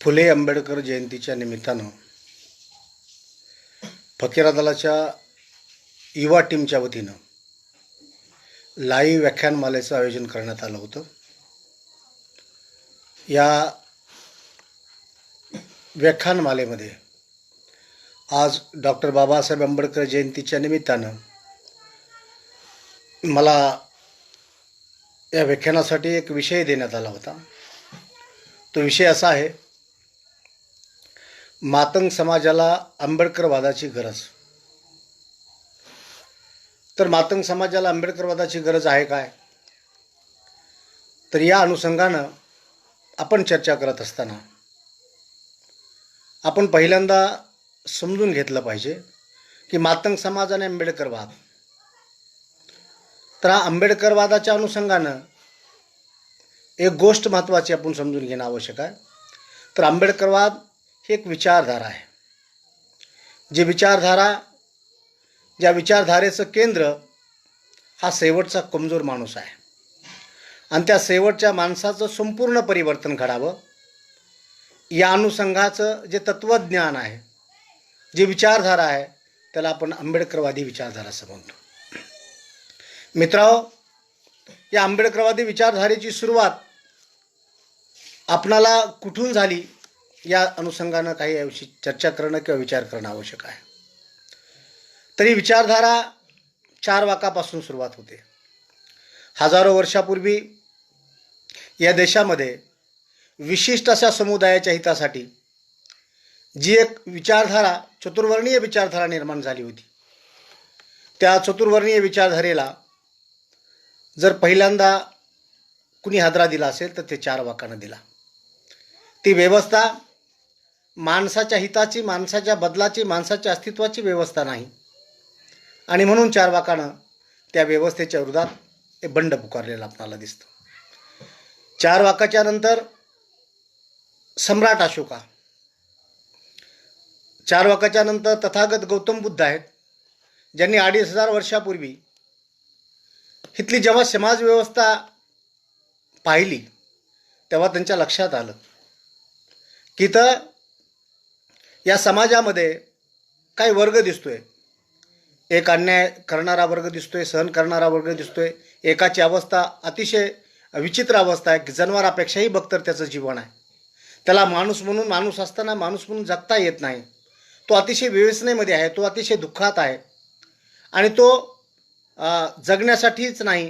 फुले आंबेडकर जयंतीच्या निमित्तानं फकीरा दलाच्या युवा टीमच्या वतीनं लाईव्ह व्याख्यानमालेचं आयोजन करण्यात आलं होतं. या व्याख्यानमालेमध्ये आज डॉक्टर बाबासाहेब आंबेडकर जयंतीच्या निमित्तानं मला या व्याख्यानासाठी एक विषय देण्यात आला होता. तो विषय असा आहे, मातंग समाजाला आंबेडकरवादाची गरज. तर मातंग समाजाला आंबेडकरवादाची गरज आहे काय, तर या अनुषंगानं आपण चर्चा करत असताना आपण पहिल्यांदा समजून घेतलं पाहिजे की मातंग समाज आणि आंबेडकरवाद. तर हा आंबेडकरवादाच्या अनुषंगानं एक गोष्ट महत्त्वाची आपण समजून घेणं आवश्यक आहे. तर आंबेडकरवाद ही एक विचारधारा आहे. ज्या विचारधारेचं केंद्र हा शेवटचा कमजोर माणूस आहे आणि त्या शेवटच्या माणसाचं संपूर्ण परिवर्तन घडावं या अनुषंगाचं जे तत्त्वज्ञान आहे, जी विचारधारा आहे, त्याला आपण आंबेडकरवादी विचारधारा असं म्हणतो. मित्रांनो, या आंबेडकरवादी विचारधारेची सुरुवात आपणाला कुठून झाली या अनुषंगानं काही याविषयी चर्चा करणं किंवा विचार करणं आवश्यक आहे. तरी विचारधारा 4 वाकापासून सुरुवात होते. हजारो वर्षापूर्वी या देशामध्ये विशिष्ट अशा समुदायाच्या हितासाठी जी एक विचारधारा, चतुर्वर्णीय विचारधारा निर्माण झाली होती, त्या चतुर्वर्णीय विचारधारेला जर पहिल्यांदा कुणी हादरा दिला असेल तर ते 4 वाकानं दिला. ती व्यवस्था माणसाच्या हिताची, माणसाच्या बदलाची, माणसाच्या अस्तित्वाची व्यवस्था नाही आणि म्हणून 4 वाकानं त्या व्यवस्थेच्या विरोधात बंड पुकारलेला आपल्याला दिसतं. 4 वाकाच्या नंतर सम्राट अशोका, 4 वाकाच्या नंतर तथागत गौतम बुद्ध आहेत, ज्यांनी 2500 वर्षापूर्वी इथली जेव्हा समाजव्यवस्था पाहिली तेव्हा त्यांच्या लक्षात आलं की तर या समाजामध्ये काही वर्ग दिसतोय. एक अन्याय करणारा वर्ग दिसतोय, सहन करणारा वर्ग दिसतोय. एकाची अवस्था अतिशय विचित्र अवस्था आहे की जनावरापेक्षाही बदतर त्याचं जीवन आहे. त्याला माणूस म्हणून, माणूस असताना माणूस म्हणून जगता येत नाही. तो अतिशय व्यसनेमध्ये आहे, तो अतिशय दुःखात आहे आणि तो जगण्यासाठीच नाही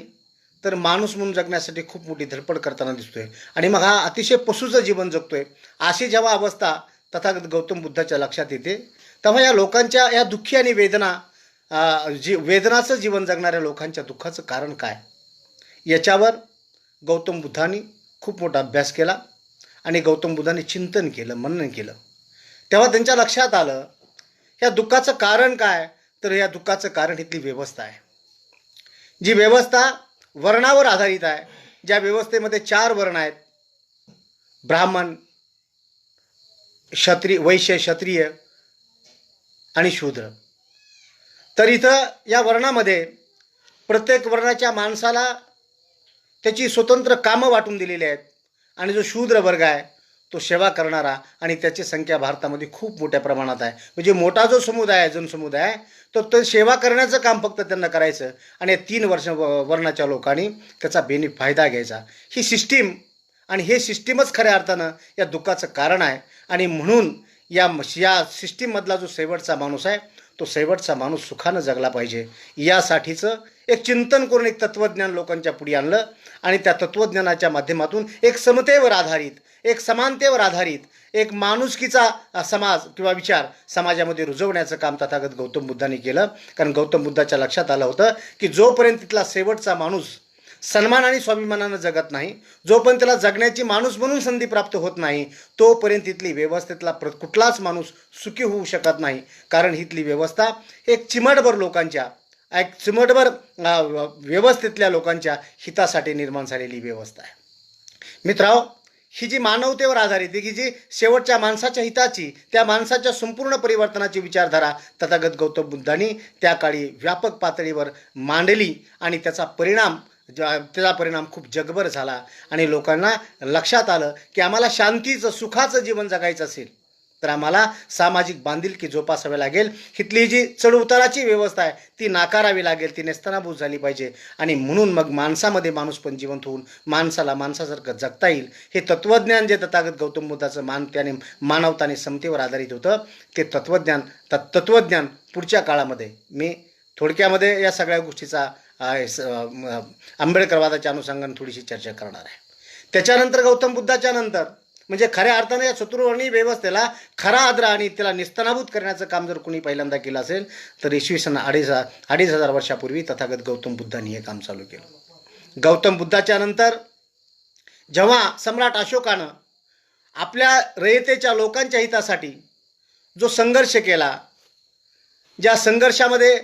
तर माणूस म्हणून जगण्यासाठी खूप मोठी धडपड करताना दिसतोय आणि मग हा अतिशय पशुचं जीवन जगतोय. अशी जेव्हा अवस्था तथागत गौतम बुद्धाच्या लक्षात येते तेव्हा या लोकांच्या, या दुःखी आणि वेदनाचं जीवन जगणाऱ्या लोकांच्या दुःखाचं कारण काय, याच्यावर गौतम बुद्धांनी खूप मोठा अभ्यास केला आणि गौतम बुद्धांनी चिंतन केलं, मनन केलं. तेव्हा त्यांच्या लक्षात आलं या दुःखाचं कारण काय, तर या दुःखाचं कारण इथली व्यवस्था आहे. जी व्यवस्था वर्णावर आधारित आहे, ज्या व्यवस्थेमध्ये 4 वर्ण आहेत, ब्राह्मण, वैश्य, क्षत्रिय आणि शूद्र. तर इथं या वर्णामध्ये प्रत्येक वर्णाच्या माणसाला त्याची स्वतंत्र कामं वाटून दिलेली आहेत आणि जो शूद्र वर्ग आहे तो सेवा करणारा, आणि त्याची संख्या भारतामध्ये खूप मोठ्या प्रमाणात आहे. म्हणजे मोठा जो समुदाय आहे, जनसमुदाय आहे, तो सेवा करण्याचं काम फक्त त्यांना करायचं आणि 3 वर्णाच्या लोकांनी त्याचा फायदा घ्यायचा. ही सिस्टीम आणि हे सिस्टीमच खऱ्या अर्थानं या दुःखाचं कारण आहे. आणि म्हणून या सिस्टीममधला जो शेवटचा माणूस आहे तो शेवटचा माणूस सुखानं जगला पाहिजे, यासाठीचं एक चिंतन करून एक तत्त्वज्ञान लोकांच्या पुढे आणलं आणि त्या तत्त्वज्ञानाच्या माध्यमातून एक समतेवर आधारित, एक समानतेवर आधारित एक माणुसकीचा समाज किंवा विचार समाजामध्ये रुजवण्याचं काम तथागत गौतम बुद्धांनी केलं. कारण गौतम बुद्धाच्या लक्षात आलं होतं की जोपर्यंत तिथला शेवटचा माणूस सन्मान आणि स्वाभिमानानं जगत नाही, जोपर्यंत त्याला जगण्याची माणूस म्हणून संधी प्राप्त होत नाही, तोपर्यंत इथली व्यवस्थेतला कुठलाच माणूस सुखी होऊ शकत नाही. कारण इथली व्यवस्था एक चिमटभर लोकांच्या, एक चिमटभर व्यवस्थेतल्या लोकांच्या हितासाठी निर्माण झालेली व्यवस्था आहे. मित्रांनो, ही जी मानवतेवर आधारित आहे, की जी शेवटच्या माणसाच्या हिताची, त्या माणसाच्या संपूर्ण परिवर्तनाची विचारधारा तथागत गौतम बुद्धांनी त्या काळी व्यापक पातळीवर मांडली आणि त्याचा परिणाम त्याचा परिणाम खूप जगभर झाला आणि लोकांना लक्षात आलं की आम्हाला शांतीचं सुखाचं जीवन जगायचं असेल तर आम्हाला सामाजिक बांधिलकी जोपासावी लागेल. इथली जी चढउताराची व्यवस्था आहे ती नाकारावी लागेल, ती नेस्तनाबूत झाली पाहिजे. आणि म्हणून मग माणसामध्ये माणूस पण जिवंत होऊन माणसाला माणसासारखं जगता येईल. हे तत्त्वज्ञान जे तथागत गौतम बुद्धाचं त्याने मानवता आणि समतेवर आधारित होतं ते तत्त्वज्ञान पुढच्या काळामध्ये मी थोडक्यामध्ये या सगळ्या गोष्टीचा आंबेडकरवादाच्या अनुषंगाने थोडीशी चर्चा करणार आहे. त्याच्यानंतर गौतम बुद्धाच्या नंतर म्हणजे खऱ्या अर्थाने या चतुर्वर्णी व्यवस्थेला खरा आदरा आणि त्याला निस्तनाभूत करण्याचं काम जर कोणी पहिल्यांदा केलं असेल तर इसवी सन 2500 वर्षापूर्वी तथागत गौतम बुद्धांनी हे काम चालू केलं. गौतम बुद्धाच्या नंतर जेव्हा सम्राट अशोकानं आपल्या रयतेच्या लोकांच्या हितासाठी जो संघर्ष केला, ज्या संघर्षामध्ये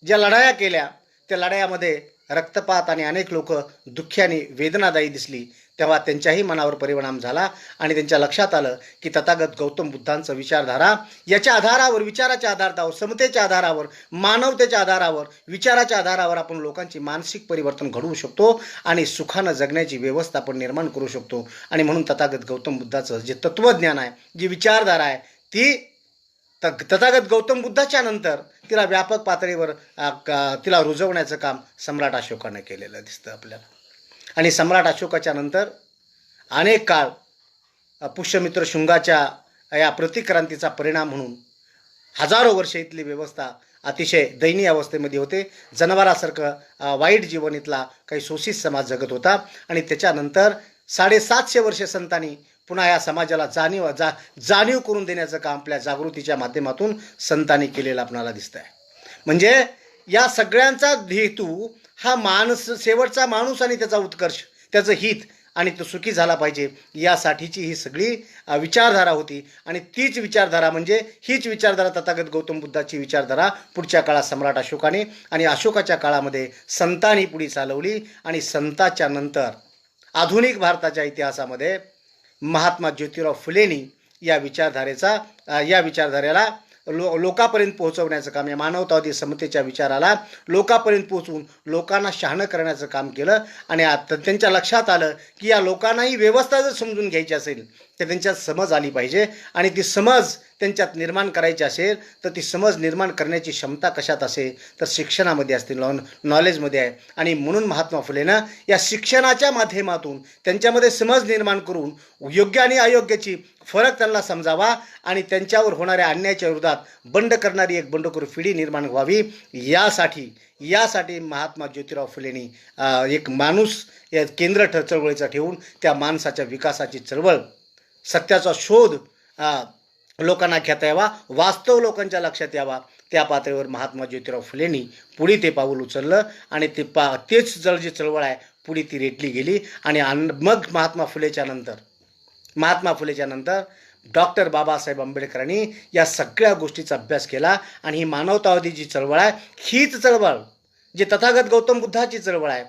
ज्या लढाया केल्या त्या लढायामध्ये रक्तपात आणि अनेक लोक दुःखी आणि वेदनादायी दिसली, तेव्हा त्यांच्याही मनावर परिणाम झाला आणि त्यांच्या लक्षात आलं की तथागत गौतम बुद्धांचं विचारधारा याच्या आधारावर, विचाराच्या आधारावर, समतेच्या आधारावर, मानवतेच्या आधारावर, विचाराच्या आधारावर आपण लोकांची मानसिक परिवर्तन घडवू शकतो आणि सुखानं जगण्याची व्यवस्था आपण निर्माण करू शकतो. आणि म्हणून तथागत गौतम बुद्धाचं जे तत्त्वज्ञान आहे, जी विचारधारा आहे ती तथागत गौतम बुद्धाच्या नंतर तिला व्यापक पातळीवर तिला रुजवण्याचं काम सम्राट अशोकानं केलेलं दिसतं आपल्याला. आणि सम्राट अशोकाच्या नंतर अनेक काळ पुष्यमित्र शुंगाच्या या प्रतिक्रांतीचा परिणाम म्हणून हजारो वर्ष इथली व्यवस्था अतिशय दयनीय अवस्थेमध्ये होते. जनावरासारखं वाईट जीवन इथला काही शोषित समाज जगत होता. आणि त्याच्यानंतर 750 वर्षे संतांनी पुन्हा या समाजाला जाणीव करून देण्याचं काम आपल्या जागृतीच्या माध्यमातून संतांनी केलेलं आपल्याला दिसतं आहे. म्हणजे या सगळ्यांचा हेतू हा शेवटचा माणूस आणि त्याचा उत्कर्ष, त्याचं हित आणि तो सुखी झाला पाहिजे यासाठीची ही सगळी विचारधारा होती. आणि तीच विचारधारा म्हणजे हीच विचारधारा तथागत गौतम बुद्धाची विचारधारा पुढच्या काळात सम्राट अशोकाने आणि अशोकाच्या काळामध्ये संतांनी पुढे चालवली. आणि संताच्या नंतर आधुनिक भारताच्या इतिहासामध्ये महात्मा ज्योतिराव फुलेंनी या विचारधारेला लोकांपर्यंत पोहोचवण्याचं काम, या मानवतावादी समतेच्या विचाराला लोकांपर्यंत पोहोचवून लोकांना शहाणं करण्याचं काम केलं. आणि आता त्यांच्या लक्षात आलं की या लोकांनाही व्यवस्था जर समजून घ्यायची असेल तर त्यांच्यात समज आली पाहिजे. आणि ती समज त्यांच्यात निर्माण करायची असेल तर ती समज निर्माण करण्याची क्षमता कशात असेल तर शिक्षणामध्ये असते, नॉलेजमध्ये आहे. आणि म्हणून महात्मा फुलेनं या शिक्षणाच्या माध्यमातून त्यांच्यामध्ये समज निर्माण करून योग्य आणि अयोग्याची फरक त्यांना समजावा आणि त्यांच्यावर होणाऱ्या अन्यायाच्या विरोधात बंड करणारी एक बंडखोर पिढी निर्माण व्हावी, यासाठी महात्मा ज्योतिराव फुलेंनी एक माणूस या केंद्र चळवळीचा ठेवून त्या माणसाच्या विकासाची चळवळ, सत्याचा शोध लोकांना घेता यावा, वास्तव लोकांच्या लक्षात यावा, त्या पातळीवर महात्मा ज्योतिराव फुलेंनी पुढे ते पाऊल उचललं. आणि तेच जी चळवळ आहे पुढे ती रेटली गेली. आणि मग महात्मा फुलेच्या नंतर डॉक्टर बाबासाहेब आंबेडकरांनी या सगळ्या गोष्टीचा अभ्यास केला. आणि ही मानवतावादी जी चळवळ आहे हीच चळवळ जे तथागत गौतम बुद्धाची चळवळ आहे,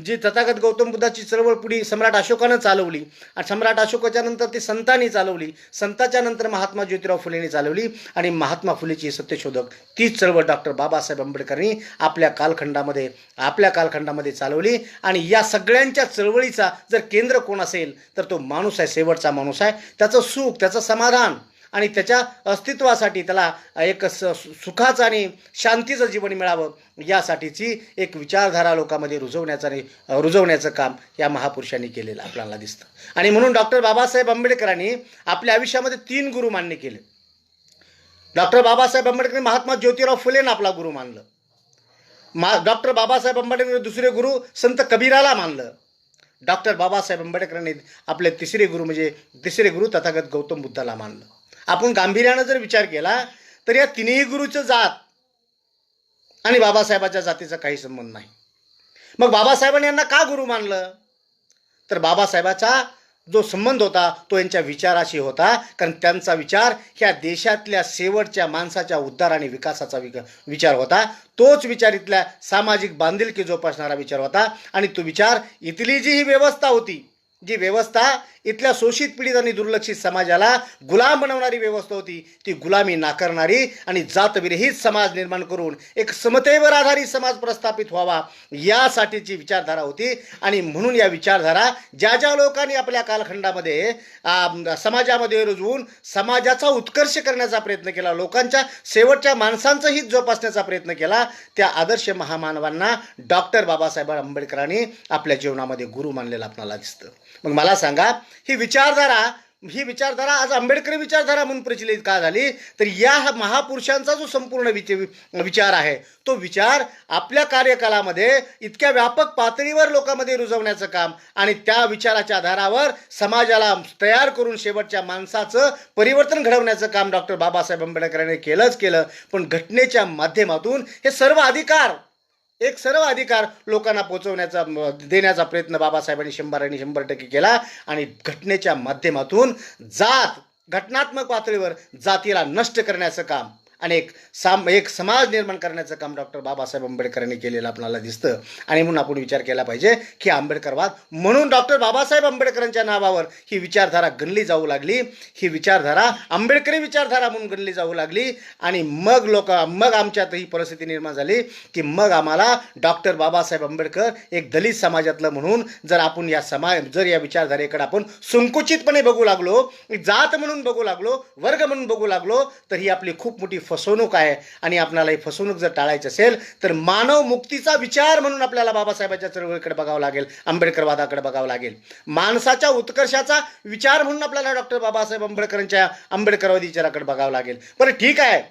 जी तथागत गौतम बुद्धाची चळवळ पुढे सम्राट अशोकानं चालवली आणि सम्राट अशोकाच्या नंतर ती संतांनी चालवली, संताच्या नंतर महात्मा ज्योतिराव फुलेंनी चालवली. आणि महात्मा फुलेची सत्यशोधक तीच चळवळ डॉक्टर बाबासाहेब आंबेडकरांनी आपल्या कालखंडामध्ये चालवली. आणि या सगळ्यांच्या चळवळीचा जर केंद्र कोण असेल तर तो माणूस आहे, शेवटचा माणूस आहे. त्याचं सुख, त्याचं समाधान आणि त्याच्या अस्तित्वासाठी त्याला एक सुखाचं आणि शांतीचं जीवन मिळावं यासाठीची एक विचारधारा लोकांमध्ये रुजवण्याचं काम या महापुरुषांनी केलेलं आपल्याला दिसतं. आणि म्हणून डॉक्टर बाबासाहेब आंबेडकरांनी आपल्या आयुष्यामध्ये 3 गुरु मान्य केले. डॉक्टर बाबासाहेब आंबेडकरांनी महात्मा ज्योतिराव फुलेंना आपला गुरु मानलं. डॉक्टर बाबासाहेब आंबेडकरांनी दुसरे गुरु संत कबीराला मानलं. डॉक्टर बाबासाहेब आंबेडकरांनी आपले तिसरे गुरु तथागत गौतम बुद्धाला मानलं. आपण गांभीर्यानं जर विचार केला तर या तिन्ही गुरुचं जात आणि बाबासाहेबाच्या जातीचा काही संबंध नाही. मग बाबासाहेबांनी यांना का गुरु मानलं तर बाबासाहेबाचा जो संबंध होता तो यांच्या विचाराशी होता. कारण त्यांचा विचार ह्या देशातल्या शेवटच्या माणसाच्या उद्धार आणि विकासाचा विचार होता. तोच विचार इथल्या सामाजिक बांधिलकी जोपासणारा विचार होता. आणि तो विचार इथली जी ही व्यवस्था होती जी व्यवस्था इथल्या शोषित पीडित आणि दुर्लक्षित समाजाला गुलाम बनवणारी व्यवस्था होती, ती गुलामी नाकारणारी आणि जातविरहित समाज निर्माण करून एक समतेवर आधारित समाज प्रस्थापित व्हावा यासाठीची विचारधारा होती. आणि म्हणून या विचारधारा ज्या ज्या लोकांनी आपल्या कालखंडामध्ये समाजामध्ये रुजवून समाजाचा उत्कर्ष करण्याचा प्रयत्न केला, लोकांच्या शेवटच्या माणसांचं हित जोपासण्याचा प्रयत्न केला, त्या आदर्श महामानवांना डॉक्टर बाबासाहेब आंबेडकरांनी आपल्या जीवनामध्ये गुरु मानलेलं आपल्याला दिसतं. मग मला सांगा, ही विचारधारा आज आंबेडकरी विचारधारा म्हणून प्रचलित का झाली? तर या महापुरुषांचा जो संपूर्ण विचार आहे, तो विचार आपल्या कार्यकालामध्ये इतक्या व्यापक पातळीवर लोकांमध्ये रुजवण्याचं काम आणि त्या विचाराच्या आधारावर समाजाला तयार करून शेवटच्या माणसाचं परिवर्तन घडवण्याचं काम डॉक्टर बाबासाहेब आंबेडकरांनी केलं. पण घटनेच्या माध्यमातून हे सर्व अधिकार लोकांना पोचवण्याचा देण्याचा प्रयत्न बाबासाहेबांनी 100% केला. आणि घटनेच्या माध्यमातून घटनात्मक पातळीवर जातीला नष्ट करण्याचं काम आणि एक समाज निर्माण करण्याचं काम डॉक्टर बाबासाहेब आंबेडकरांनी केलेलं आपल्याला दिसतं. आणि म्हणून आपण विचार केला पाहिजे की आंबेडकरवाद म्हणून डॉक्टर बाबासाहेब आंबेडकरांच्या नावावर ही विचारधारा गणली जाऊ लागली, ही विचारधारा आंबेडकरी विचारधारा म्हणून गणली जाऊ लागली. आणि मग आमच्यात ही परिस्थिती निर्माण झाली की मग आम्हाला डॉक्टर बाबासाहेब आंबेडकर एक दलित समाजातलं म्हणून जर या विचारधारेकडे आपण संकुचितपणे बघू लागलो, जात म्हणून बघू लागलो, वर्ग म्हणून बघू लागलो, तर ही आपली खूप मोठी फसवणूक आहे. आणि आपल्याला ही फसवणूक जर टाळायची असेल तर मानव मुक्तीचा विचार म्हणून आपल्याला बाबासाहेबांच्या चळवळीकडे बघावं लागेल, आंबेडकरवादाकडे बघावं लागेल. माणसाच्या उत्कर्षाचा विचार म्हणून आपल्याला डॉक्टर बाबासाहेब आंबेडकरांच्या आंबेडकरवादी विचाराकडे बघावं लागेल. बरं ठीक आहे,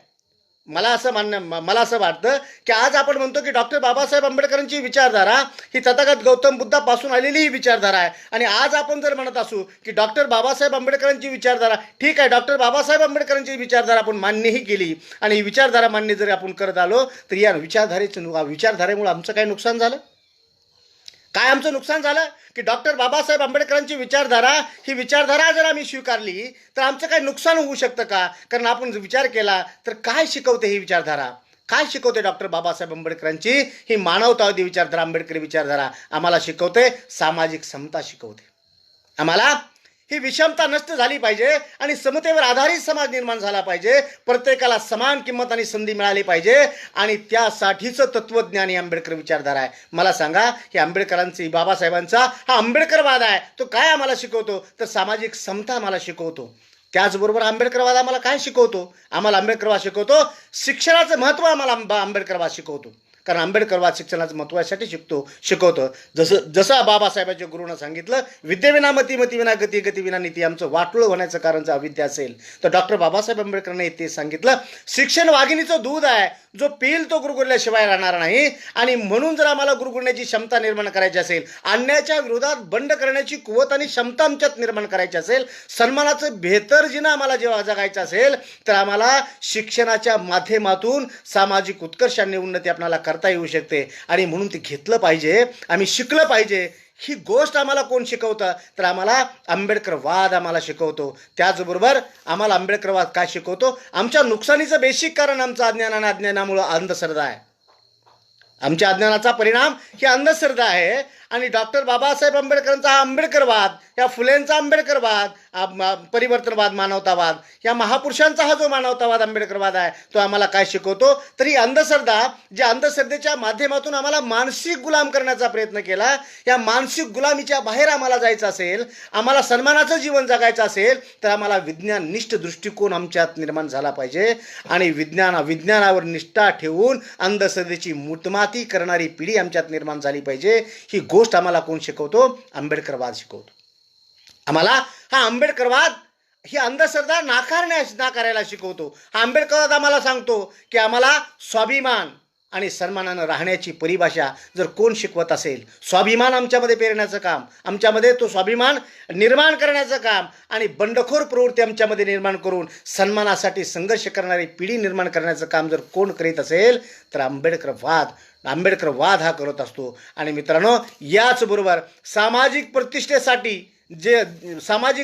मला असं वाटतं की आज आपण म्हणतो की डॉक्टर बाबासाहेब आंबेडकरांची विचारधारा ही तथागत गौतम बुद्धापासून आलेली ही विचारधारा आहे. आणि आज आपण जर म्हणत असू की डॉक्टर बाबासाहेब आंबेडकरांची विचारधारा, ठीक आहे, डॉक्टर बाबासाहेब आंबेडकरांची विचारधारा आपण मान्यही केली आणि ही विचारधारा मान्य जर आपण करत आलो तर या विचारधारेमुळे आमचं काय नुकसान झालं? काय आमचं नुकसान झालं की डॉक्टर बाबासाहेब आंबेडकरांची विचारधारा जर आम्ही स्वीकारली तर आमचं काय नुकसान होऊ शकतं का? कारण आपण विचार केला तर काय शिकवते ही विचारधारा? काय शिकवते डॉक्टर बाबासाहेब आंबेडकरांची ही मानवतावादी विचारधारा, आंबेडकरी विचारधारा? आम्हाला शिकवते सामाजिक समता शिकवते. आम्हाला ही विषमता नष्ट झाली पाहिजे आणि समतेवर आधारित समाज निर्माण झाला पाहिजे, प्रत्येकाला समान किंमत आणि संधी मिळाली पाहिजे. आणि त्यासाठीचं तत्वज्ञान ही आंबेडकर विचारधारा आहे. मला सांगा, हे बाबासाहेबांचा हा आंबेडकरवाद आहे, तो काय आम्हाला शिकवतो? तर सामाजिक समता आम्हाला शिकवतो. त्याचबरोबर आंबेडकरवाद आम्हाला काय शिकवतो? आम्हाला आंबेडकरवाद शिकवतो शिक्षणाचं महत्त्व. आम्हाला आंबेडकरवाद शिकवतो, कारण आंबेडकरवाद शिक्षणाचं महत्त्वासाठी शिकवतं. जसं बाबासाहेबांच्या गुरुनं सांगितलं, विद्येविना मती, मतीविना गती, गतीविना नीती. आमचं वाटोळं होण्याचं कारण जर अविद्या असेल तर डॉक्टर बाबासाहेब आंबेडकरांनी ते सांगितलं, शिक्षण वाघिणीचं दूध आहे, जो पिल तो गुरुगुरल्याशिवाय राहणार नाही. आणि म्हणून जर आम्हाला गुरुगुरण्याची क्षमता निर्माण करायची असेल, अन्यायाच्या विरोधात बंड करण्याची कुवत आणि क्षमता आमच्यात निर्माण करायची असेल, सन्मानाचं बेहतर जीवन आम्हाला जेव्हा जगायचं असेल तर आम्हाला शिक्षणाच्या माध्यमातून सामाजिक उत्कर्ष आणि उन्नती आपल्याला करता येऊ शकते. आणि म्हणून ते घेतलं पाहिजे, आम्ही शिकलं पाहिजे. ही गोष्ट आम्हाला कोण शिकवतं? तर आम्हाला आंबेडकरवाद आम्हाला शिकवतो. त्याचबरोबर आम्हाला आंबेडकरवाद काय शिकवतो? आमच्या नुकसानीचं बेसिक कारण आमचं अज्ञान आणि अज्ञानामुळं अंधश्रद्धा आहे. आमच्या अज्ञानाचा परिणाम ही अंधश्रद्धा आहे. आणि डॉक्टर बाबासाहेब आंबेडकरांचा हा आंबेडकरवाद, या फुलेंचा आंबेडकरवाद, परिवर्तनवाद, मानवतावाद, या महापुरुषांचा हा जो मानवतावाद आंबेडकरवाद आहे, तो आम्हाला काय शिकवतो? तर ही अंधश्रद्धा, ज्या अंधश्रद्धेच्या माध्यमातून आम्हाला मानसिक गुलाम करण्याचा प्रयत्न केला, या मानसिक गुलामीच्या बाहेर आम्हाला जायचं असेल, आम्हाला सन्मानाचं जीवन जगायचं असेल तर आम्हाला विज्ञाननिष्ठ दृष्टिकोन आमच्यात निर्माण झाला पाहिजे. आणि विज्ञानावर निष्ठा ठेवून अंधश्रद्धेची मूर्तमाती करणारी पिढी आमच्यात निर्माण झाली पाहिजे. ही गोष्ट आम्हाला कोण शिकवतो? आंबेडकरवाद शिकवतो. आम्हाला हा आंबेडकरवाद ही अंधश्रद्धा नाकारायला शिकवतो. हा आंबेडकरवाद आम्हाला सांगतो की आम्हाला स्वाभिमान आणि सन्मानानं राहण्याची परिभाषा जर कोण शिकवत असेल, स्वाभिमान आमच्यामध्ये पेरण्याचं काम, आमच्यामध्ये तो स्वाभिमान निर्माण करण्याचं काम आणि बंडखोर प्रवृत्ती आमच्यामध्ये निर्माण करून सन्मानासाठी संघर्ष करणारी पिढी निर्माण करण्याचं काम जर कोण करीत असेल तर आंबेडकरवाद हा करत असतो. आणि मित्रांनो, याचबरोबर सामाजिक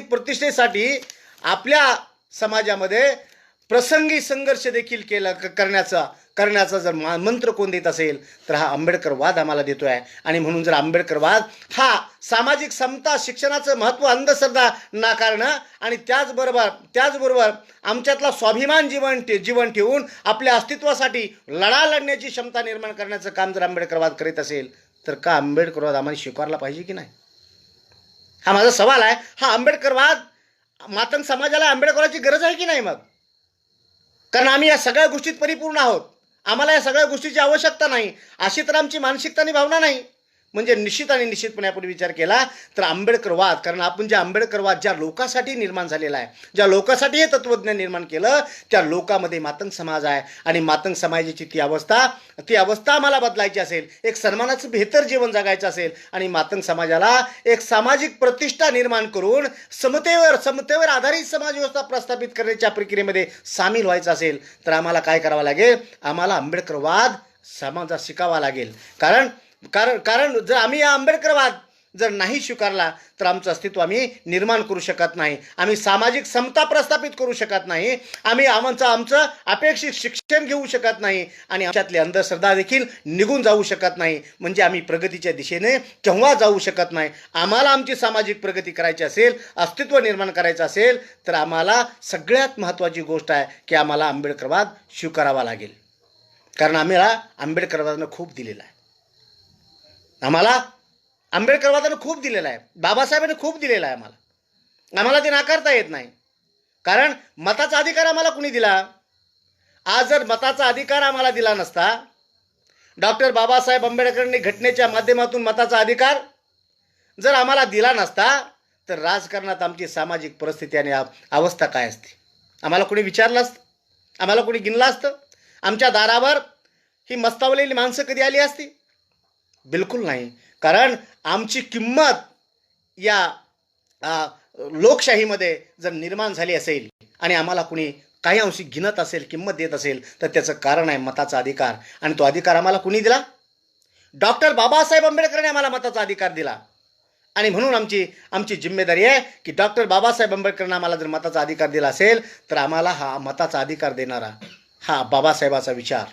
प्रतिष्ठेसाठी आपल्या समाजामध्ये प्रसंगी संघर्ष देखील करण्याचा करण्याचा जर मंत्र कोण देत असेल तर हा आंबेडकरवाद आम्हाला देतो आहे. आणि म्हणून जर आंबेडकरवाद हा सामाजिक समता, शिक्षणाचं महत्त्व, अंधश्रद्धा नाकारणं आणि त्याचबरोबर आमच्यातला स्वाभिमान जीवन ठेवून आपल्या अस्तित्वासाठी लढण्याची क्षमता निर्माण करण्याचं काम जर आंबेडकरवाद करीत असेल तर का आंबेडकरवाद आम्हाला स्वीकारला पाहिजे की नाही? हा माझा सवाल आहे. हा आंबेडकरवाद मातंग समाजाला आंबेडकराची गरज आहे की नाही मग? कारण आम्ही या सगळ्या गोष्टीत परिपूर्ण आहोत, आम्हाला या सगळ्या गोष्टीची आवश्यकता नाही, अशी तर आमची मानसिकता आणि भावना नाही. म्हणजे निश्चितपणे आपण विचार केला तर आंबेडकरवाद, कारण आपण जे आंबेडकरवाद ज्या लोकांसाठी निर्माण झालेला आहे, ज्या लोकांसाठी हे तत्त्वज्ञान निर्माण केलं, त्या लोकांमध्ये मातंग समाज आहे. आणि मातंग समाजाची ती अवस्था आम्हाला बदलायची असेल, एक सन्मानाचं बेहतर जीवन जगायचं असेल आणि मातंग समाजाला एक सामाजिक प्रतिष्ठा निर्माण करून समतेवर आधारित समाज व्यवस्था प्रस्थापित करण्याच्या प्रक्रियेमध्ये सामील व्हायचं असेल तर आम्हाला काय करावं लागेल? आम्हाला आंबेडकरवाद समाजात शिकावा लागेल. कारण जर आम्ही हा आंबेडकरवाद जर नाही स्वीकारला तर आमचं अस्तित्व आम्ही निर्माण करू शकत नाही, आम्ही सामाजिक समता प्रस्थापित करू शकत नाही, आम्ही आमचं अपेक्षित शिक्षण घेऊ शकत नाही आणि आमच्यातली अंधश्रद्धा देखील निघून जाऊ शकत नाही. म्हणजे आम्ही प्रगतीच्या दिशेने केव्हा जाऊ शकत नाही. आम्हाला आमची सामाजिक प्रगती करायची असेल, अस्तित्व निर्माण करायचं असेल तर आम्हाला सगळ्यात महत्त्वाची गोष्ट आहे की आम्हाला आंबेडकरवाद स्वीकारावा लागेल. कारण आम्हाला आंबेडकरवादानं खूप दिलेलं आहे, आम्हाला आंबेडकरवादानं खूप दिलेलं आहे, बाबासाहेबांनी खूप दिलेलं आहे आम्हाला ते नाकारता येत नाही. कारण मताचा अधिकार आम्हाला कुणी दिला? आज जर मताचा अधिकार आम्हाला दिला नसता, डॉक्टर बाबासाहेब आंबेडकरांनी घटनेच्या माध्यमातून मताचा अधिकार जर आम्हाला दिला नसता तर राजकारणात आमची सामाजिक परिस्थिती आणि अवस्था काय असते? आम्हाला कोणी विचारलं असतं? आम्हाला कोणी गिनलं असतं? आमच्या दारावर ही मस्तावलेली माणसं कधी आली असती? बिलकुल नाही. कारण आमची किंमत या लोकशाहीमध्ये जर निर्माण झाली असेल आणि आम्हाला कुणी काही अंशी गिनत असेल, किंमत देत असेल तर त्याचं कारण आहे मताचा अधिकार. आणि तो अधिकार आम्हाला कुणी दिला? डॉक्टर बाबासाहेब आंबेडकरांनी आम्हाला मताचा अधिकार दिला. आणि म्हणून आमची जिम्मेदारी आहे की डॉक्टर बाबासाहेब आंबेडकरांनी आम्हाला जर मताचा अधिकार दिला असेल तर आम्हाला हा मताचा अधिकार देणारा हा बाबासाहेबाचा विचार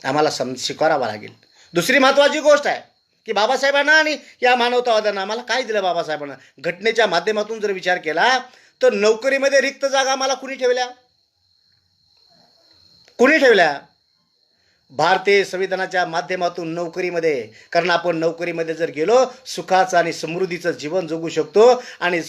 आम्हाला स्वीकारावा लागेल. दुसरी महत्त्वाची गोष्ट आहे की बाबासाहेबांना आणि या मानवतावादानं आम्हाला काय दिलं? बाबासाहेबांना घटनेच्या माध्यमातून जर विचार केला तर नोकरीमध्ये रिक्त जागा आम्हाला कुणी ठेवल्या? भारतीय संविधानाच्या माध्यमातून नोकरीमध्ये. कारण आपण नोकरीमध्ये जर गेलो सुखाचं आणि समृद्धीचं जीवन जगू शकतो आणि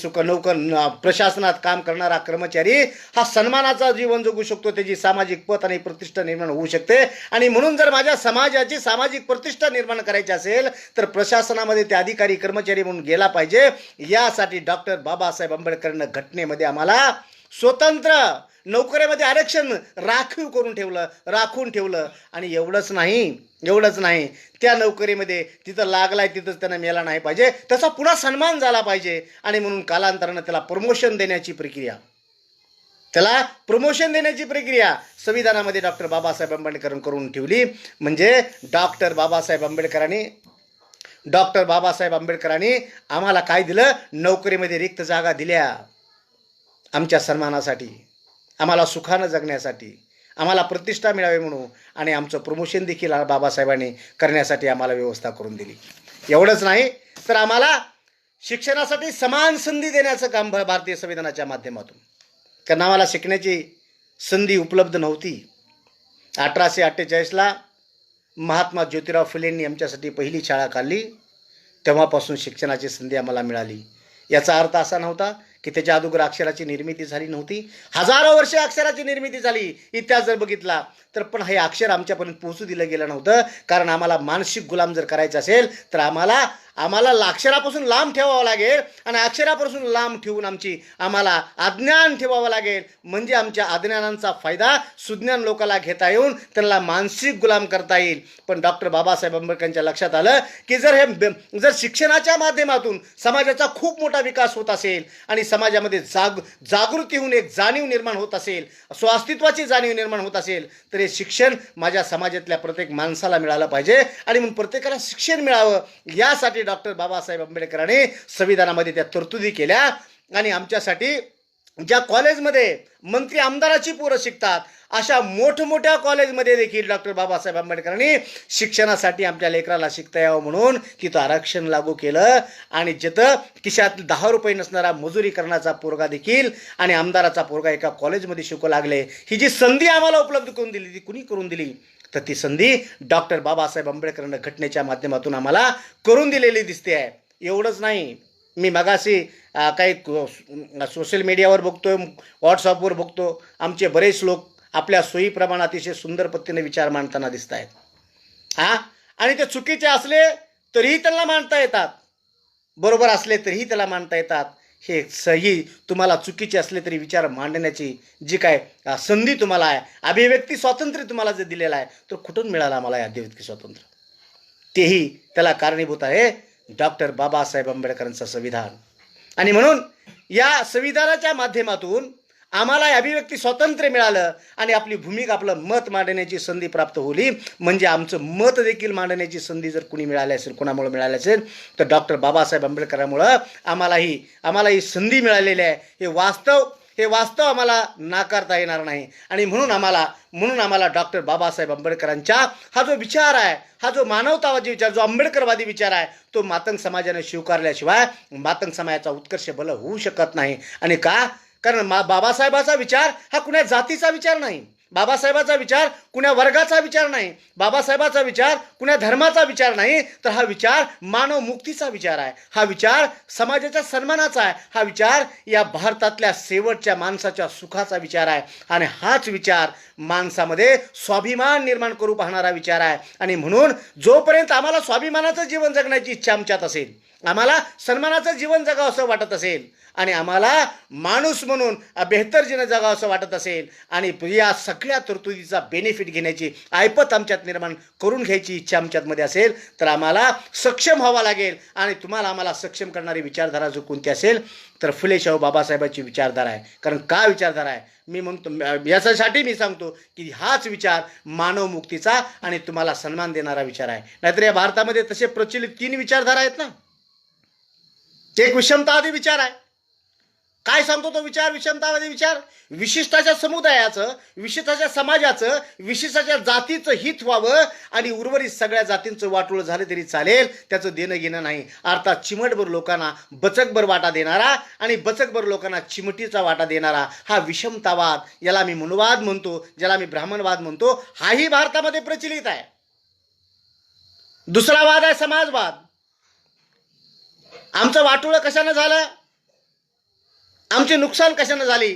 प्रशासनात काम करणारा कर्मचारी हा सन्मानाचा जीवन जगू शकतो, त्याची सामाजिक पत आणि प्रतिष्ठा निर्माण होऊ शकते. आणि म्हणून जर माझ्या समाजाची सामाजिक प्रतिष्ठा निर्माण करायची असेल तर प्रशासनामध्ये ते अधिकारी कर्मचारी म्हणून गेला पाहिजे. यासाठी डॉक्टर बाबासाहेब आंबेडकरांनी घटनेमध्ये आम्हाला स्वतंत्र नोकरीमध्ये आरक्षण राखून ठेवलं. आणि एवढंच नाही, त्या नोकरीमध्ये तिथं लागलाय तिथंच त्यांना मिळाला नाही पाहिजे, त्याचा पुन्हा सन्मान झाला पाहिजे. आणि म्हणून कालांतरानं त्याला प्रमोशन देण्याची प्रक्रिया संविधानामध्ये डॉक्टर बाबासाहेब आंबेडकरांनी करून ठेवली. म्हणजे डॉक्टर बाबासाहेब आंबेडकरांनी आम्हाला काय दिलं? नोकरीमध्ये रिक्त जागा दिल्या आमच्या सन्मानासाठी, आम्हाला सुखानं जगण्यासाठी, आम्हाला प्रतिष्ठा मिळावी म्हणून. आणि आमचं प्रमोशन देखील बाबासाहेबांनी करण्यासाठी आम्हाला व्यवस्था करून दिली. एवढंच नाही तर आम्हाला शिक्षणासाठी समान संधी देण्याचं काम भारतीय संविधानाच्या माध्यमातून. कारण आम्हाला शिकण्याची संधी उपलब्ध नव्हती. 1848ला महात्मा ज्योतिराव फुलेंनी आमच्यासाठी पहिली शाळा काढली, तेव्हापासून शिक्षणाची संधी आम्हाला मिळाली. याचा अर्थ असा नव्हता की त्याच्या अगोदर अक्षराची निर्मिती झाली नव्हती. हजारो वर्ष अक्षराची निर्मिती झाली इतिहास जर बघितला तर, पण हे अक्षर आमच्यापर्यंत पोहोचू दिलं गेलं नव्हतं. कारण आम्हाला मानसिक गुलाम जर करायचं असेल तर आम्हाला अक्षरापासून लांब ठेवावं लागेल आणि अक्षरापासून लांब ठेवून आम्हाला अज्ञान ठेवावं लागेल. म्हणजे आमच्या अज्ञानांचा फायदा सुज्ञान लोकांना घेता येऊन त्यांना मानसिक गुलाम करता येईल. पण डॉक्टर बाबासाहेब आंबेडकरांच्या लक्षात आलं की जर शिक्षणाच्या माध्यमातून समाजाचा खूप मोठा विकास होत असेल आणि समाजामध्ये जागृती होऊन एक जाणीव निर्माण होत असेल, स्वास्तित्वाची जाणीव निर्माण होत असेल तर हे शिक्षण माझ्या समाजातल्या प्रत्येक माणसाला मिळालं पाहिजे. आणि म्हणून प्रत्येकाला शिक्षण मिळावं यासाठी डॉक्टर बाबासाहेब आंबेडकरांनी संविधानामध्ये त्या तरतुदी केल्या आणि आमच्यासाठी ज्या कॉलेजमध्ये मंत्री आमदाराची पोरं शिकतात अशा मोठमोठ्या कॉलेजमध्ये देखील डॉक्टर बाबासाहेब आंबेडकरांनी शिक्षणासाठी आमच्या लेकराला शिकता यावं म्हणून तिथं आरक्षण लागू केलं आणि जिथं खिशात 10 रुपये नसणारा मजुरी करण्याचा पोरगा देखील आणि आमदाराचा पोरगा एका कॉलेजमध्ये शिकू लागले. ही जी संधी आम्हाला उपलब्ध करून दिली ती कुणी करून दिली तर ती संधी डॉक्टर बाबासाहेब आंबेडकरांना घटनेच्या माध्यमातून आम्हाला करून दिलेली दिसते आहे. एवढंच नाही, मी मगाशी काही सोशल मीडियावर बघतोय, व्हॉट्सअपवर बघतो, आमचे बरेच लोक आपल्या सोयीप्रमाणे अतिशय सुंदर पद्धतीने विचार मांडताना दिसत आहेत. आणि ते चुकीचे असले तरीही त्यांना मांडता येतात, बरोबर असले तरीही त्याला मांडता येतात. हे सही तुम्हाला चुकीचे असले तरी विचार मांडण्याची जी काय संधी तुम्हाला आहे, अभिव्यक्ती स्वातंत्र्य तुम्हाला जे दिलेलं आहे, तर कुठून मिळालं आम्हाला अभिव्यक्ती स्वातंत्र्य? तेही त्याला कारणीभूत आहे डॉक्टर बाबासाहेब आंबेडकरांचं संविधान. आणि म्हणून या संविधानाच्या माध्यमातून आम्हाला अभिव्यक्ती स्वातंत्र्य मिळालं आणि आपली भूमिका, आपलं मत मांडण्याची संधी प्राप्त होली. म्हणजे आमचं मत देखील मांडण्याची संधी जर कुणी मिळाली असेल, कोणामुळे मिळाली असेल तर डॉक्टर बाबासाहेब आंबेडकरांमुळं आम्हाला ही संधी मिळालेली आहे. हे वास्तव आम्हाला नाकारता येणार नाही. आणि म्हणून आम्हाला डॉक्टर बाबासाहेब आंबेडकरांच्या हा जो विचार आहे, हा जो मानवतावादी विचार, जो आंबेडकरवादी विचार आहे, तो मातंग समाजाने स्वीकारल्याशिवाय मातंग समाजाचा उत्कर्ष भलं होऊ शकत नाही. आणि कारण बाबासाहेबाचा विचार हा कुण्या जातीचा विचार नाही, बाबासाहेबाचा विचार कुण्या वर्गाचा विचार नाही, बाबासाहेबाचा विचार कुण्या धर्माचा विचार नाही, तर हा विचार मानव मुक्तीचा विचार आहे. हा विचार समाजाच्या सन्मानाचा आहे. हा विचार या भारतातल्या शेवटच्या माणसाच्या सुखाचा विचार आहे. आणि हाच विचार माणसामध्ये स्वाभिमान निर्माण करू पाहणारा विचार आहे. आणि म्हणून जोपर्यंत आम्हाला स्वाभिमानाचं जीवन जगण्याची इच्छा आमच्यात असेल, आम्हाला सन्मानाचं जीवन जगावं असं वाटत असेल आणि आम्हाला माणूस म्हणून बेहतर जीवन जगावं असं वाटत असेल आणि या सगळ्या तरतुदीचा बेनिफिट घेण्याची ऐपत आमच्यात निर्माण करून घ्यायची इच्छा आमच्यातमध्ये असेल तर आम्हाला सक्षम व्हावं लागेल. आणि आम्हाला सक्षम करणारी विचारधारा जो कोणती असेल तर फुले शाहू बाबासाहेबांची विचारधारा आहे. कारण का विचारधारा आहे मी म्हणतो, याच्यासाठी मी सांगतो की हाच विचार मानवमुक्तीचा आणि तुम्हाला सन्मान देणारा विचार आहे. नाहीतर या भारतामध्ये तसे प्रचलित 3 विचारधारा आहेत ना. एक विषमतावादी विचार आहे. काय सांगतो तो विचार? विषमतावादी विचार विशिष्टाच्या समुदायाचं, विशिष्टाच्या समाजाचं, विशिष्टाच्या जातीचं हित व्हावं आणि उर्वरित सगळ्या जातींचं वाटोळं झालं तरी चालेल, त्याचं देणं घेणं नाही. अर्थात चिमटभर लोकांना बचकभर वाटा देणारा आणि बचकभर लोकांना चिमटीचा वाटा देणारा हा विषमतावाद, याला मी मनुवाद म्हणतो, ज्याला मी ब्राह्मणवाद म्हणतो, हाही भारतामध्ये प्रचलित आहे. दुसरा वाद आहे समाजवाद. आमचं वाटोळं कशानं झालं, आमचे नुकसान कशानं झाली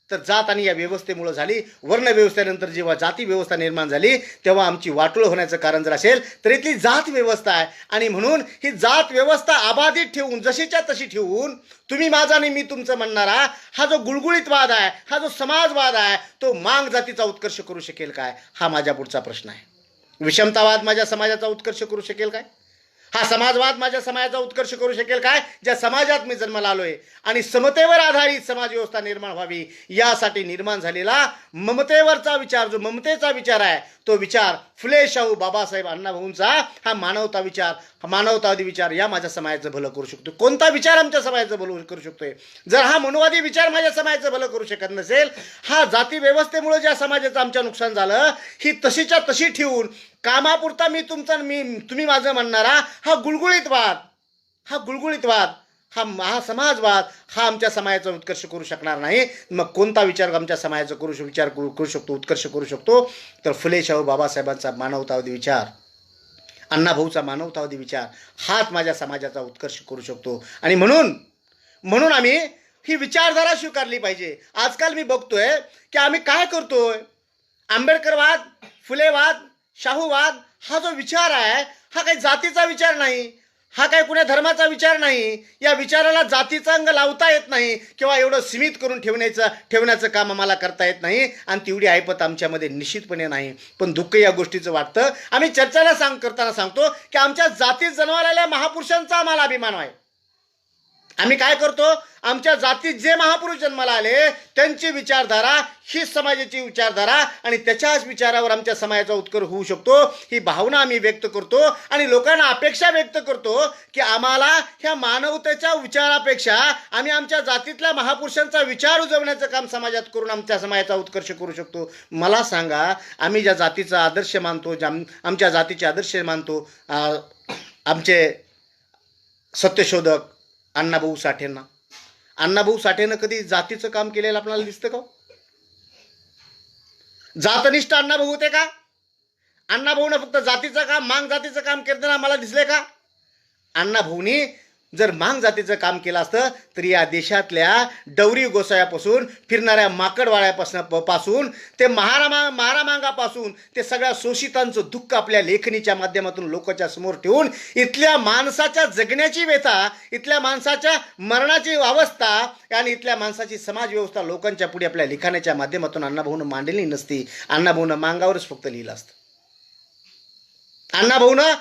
तर जात आणि या व्यवस्थेमुळे झाली. वर्ण व्यवस्थेनंतर जेव्हा जाती व्यवस्था निर्माण झाली तेव्हा आमची वाटोळ होण्याचं कारण जर असेल तर इथली जात व्यवस्था आहे. आणि म्हणून ही जात व्यवस्था अबाधित ठेवून, जशीच्या तशी ठेवून, तुम्ही माझा आणि मी तुमचं म्हणणारा हा जो गुळगुळीत वाद आहे, हा जो समाजवाद आहे, तो मांग जातीचा उत्कर्ष करू शकेल काय? हा माझ्या पुढचा प्रश्न आहे. विषमतावाद माझ्या समाजाचा उत्कर्ष करू शकेल काय? हा समाजवाद माझ्या समाजाचा उत्कर्ष करू शकेल काय? ज्या समाजात मी जन्माला आलोय आणि समतेवर आधारित समाज व्यवस्था निर्माण व्हावी यासाठी निर्माण झालेला ममतेवरचा विचार, जो ममतेचा विचार आहे, तो विचार फुले शाहू बाबासाहेब अण्णाभाऊंचा हा मानवता विचार, हा मानवतावादी विचार या माझ्या समाजाचं भलं करू शकतो. कोणता विचार आमच्या समाजाचं भलं करू शकतोय? जर हा मनुवादी विचार माझ्या समाजाचं भलं करू शकत नसेल, हा जाती व्यवस्थेमुळे ज्या समाजाचं आमच्या नुकसान झालं ही तशीच्या तशी ठेवून कामापुरता तुम्ही माझं म्हणणारा हा गुळगुळीत वाद, हा समाजवाद हा आमच्या समाजाचा उत्कर्ष करू शकणार नाही. मग कोणता विचार आमच्या समाजाचा करू शकतो, उत्कर्ष करू शकतो? तर फुले शाहू बाबासाहेबांचा मानवतावादी विचार, अण्णाभाऊचा मानवतावादी विचार हाच माझ्या समाजाचा उत्कर्ष करू शकतो. आणि म्हणून आम्ही ही विचारधारा स्वीकारली पाहिजे. आजकाल मी बघतोय की आम्ही काय करतोय, आंबेडकरवाद, फुलेवाद, शाहूवाद हा जो विचार आहे हा काही जातीचा विचार नाही, हा काही कुण्या धर्माचा विचार नाही. या विचाराला जातीचा अंग लावता येत नाही किंवा एवढं सीमित करून ठेवण्याचं काम आम्हाला करता येत नाही आणि तेवढी ऐपत आमच्यामध्ये निश्चितपणे नाही. पण दुःख या गोष्टीचं वाटतं. आम्ही चर्चेला करताना सांगतो की आमच्या जातीत जन्माला आलेल्या महापुरुषांचा आम्हाला अभिमान आहे. आम्ही काय करतो, आमच्या जातीत जे महापुरुष जन्माला आले त्यांची विचारधारा हीच समाजाची विचारधारा आणि त्याच्याच विचारावर आमच्या समाजाचा उत्कर्ष होऊ शकतो, ही भावना आम्ही व्यक्त करतो आणि लोकांना अपेक्षा व्यक्त करतो की आम्हाला ह्या मानवतेच्या विचारापेक्षा आम्ही आमच्या जातीतल्या महापुरुषांचा विचार उजवण्याचं काम समाजात करून आमच्या समाजाचा उत्कर्ष करू शकतो. मला सांगा, आम्ही ज्या जातीचा आदर्श मानतो, आमच्या जातीचे आदर्श मानतो, आमचे सत्यशोधक अण्णाभाऊ साठेंना, अण्णाभाऊ साठेनं कधी जातीचं काम केलेलं आपल्याला दिसतं का? जातनिष्ठ अण्णाभाऊ होते का? अण्णाभाऊनं फक्त जातीचं काम, मांग जातीचं काम करताना आम्हाला दिसले का? अण्णाभाऊनी जर मांग जातीचं काम केलं असतं तर या देशातल्या डवरी गोसाव्यापासून, फिरणाऱ्या माकडवाळ्यापासून ते महारामांगापासून ते सगळ्या शोषितांचं दुःख आपल्या लेखणीच्या माध्यमातून लोकांच्या समोर ठेवून इथल्या माणसाच्या जगण्याची व्यथा, इथल्या माणसाच्या मरणाची अवस्था आणि इथल्या माणसाची समाज व्यवस्था लोकांच्या पुढे आपल्या लिखाणाच्या माध्यमातून अण्णाभाऊनं मांडलेली नसती. अण्णाभाऊनं मांगावरच फक्त लिहिलं असतं. अण्णाभाऊनं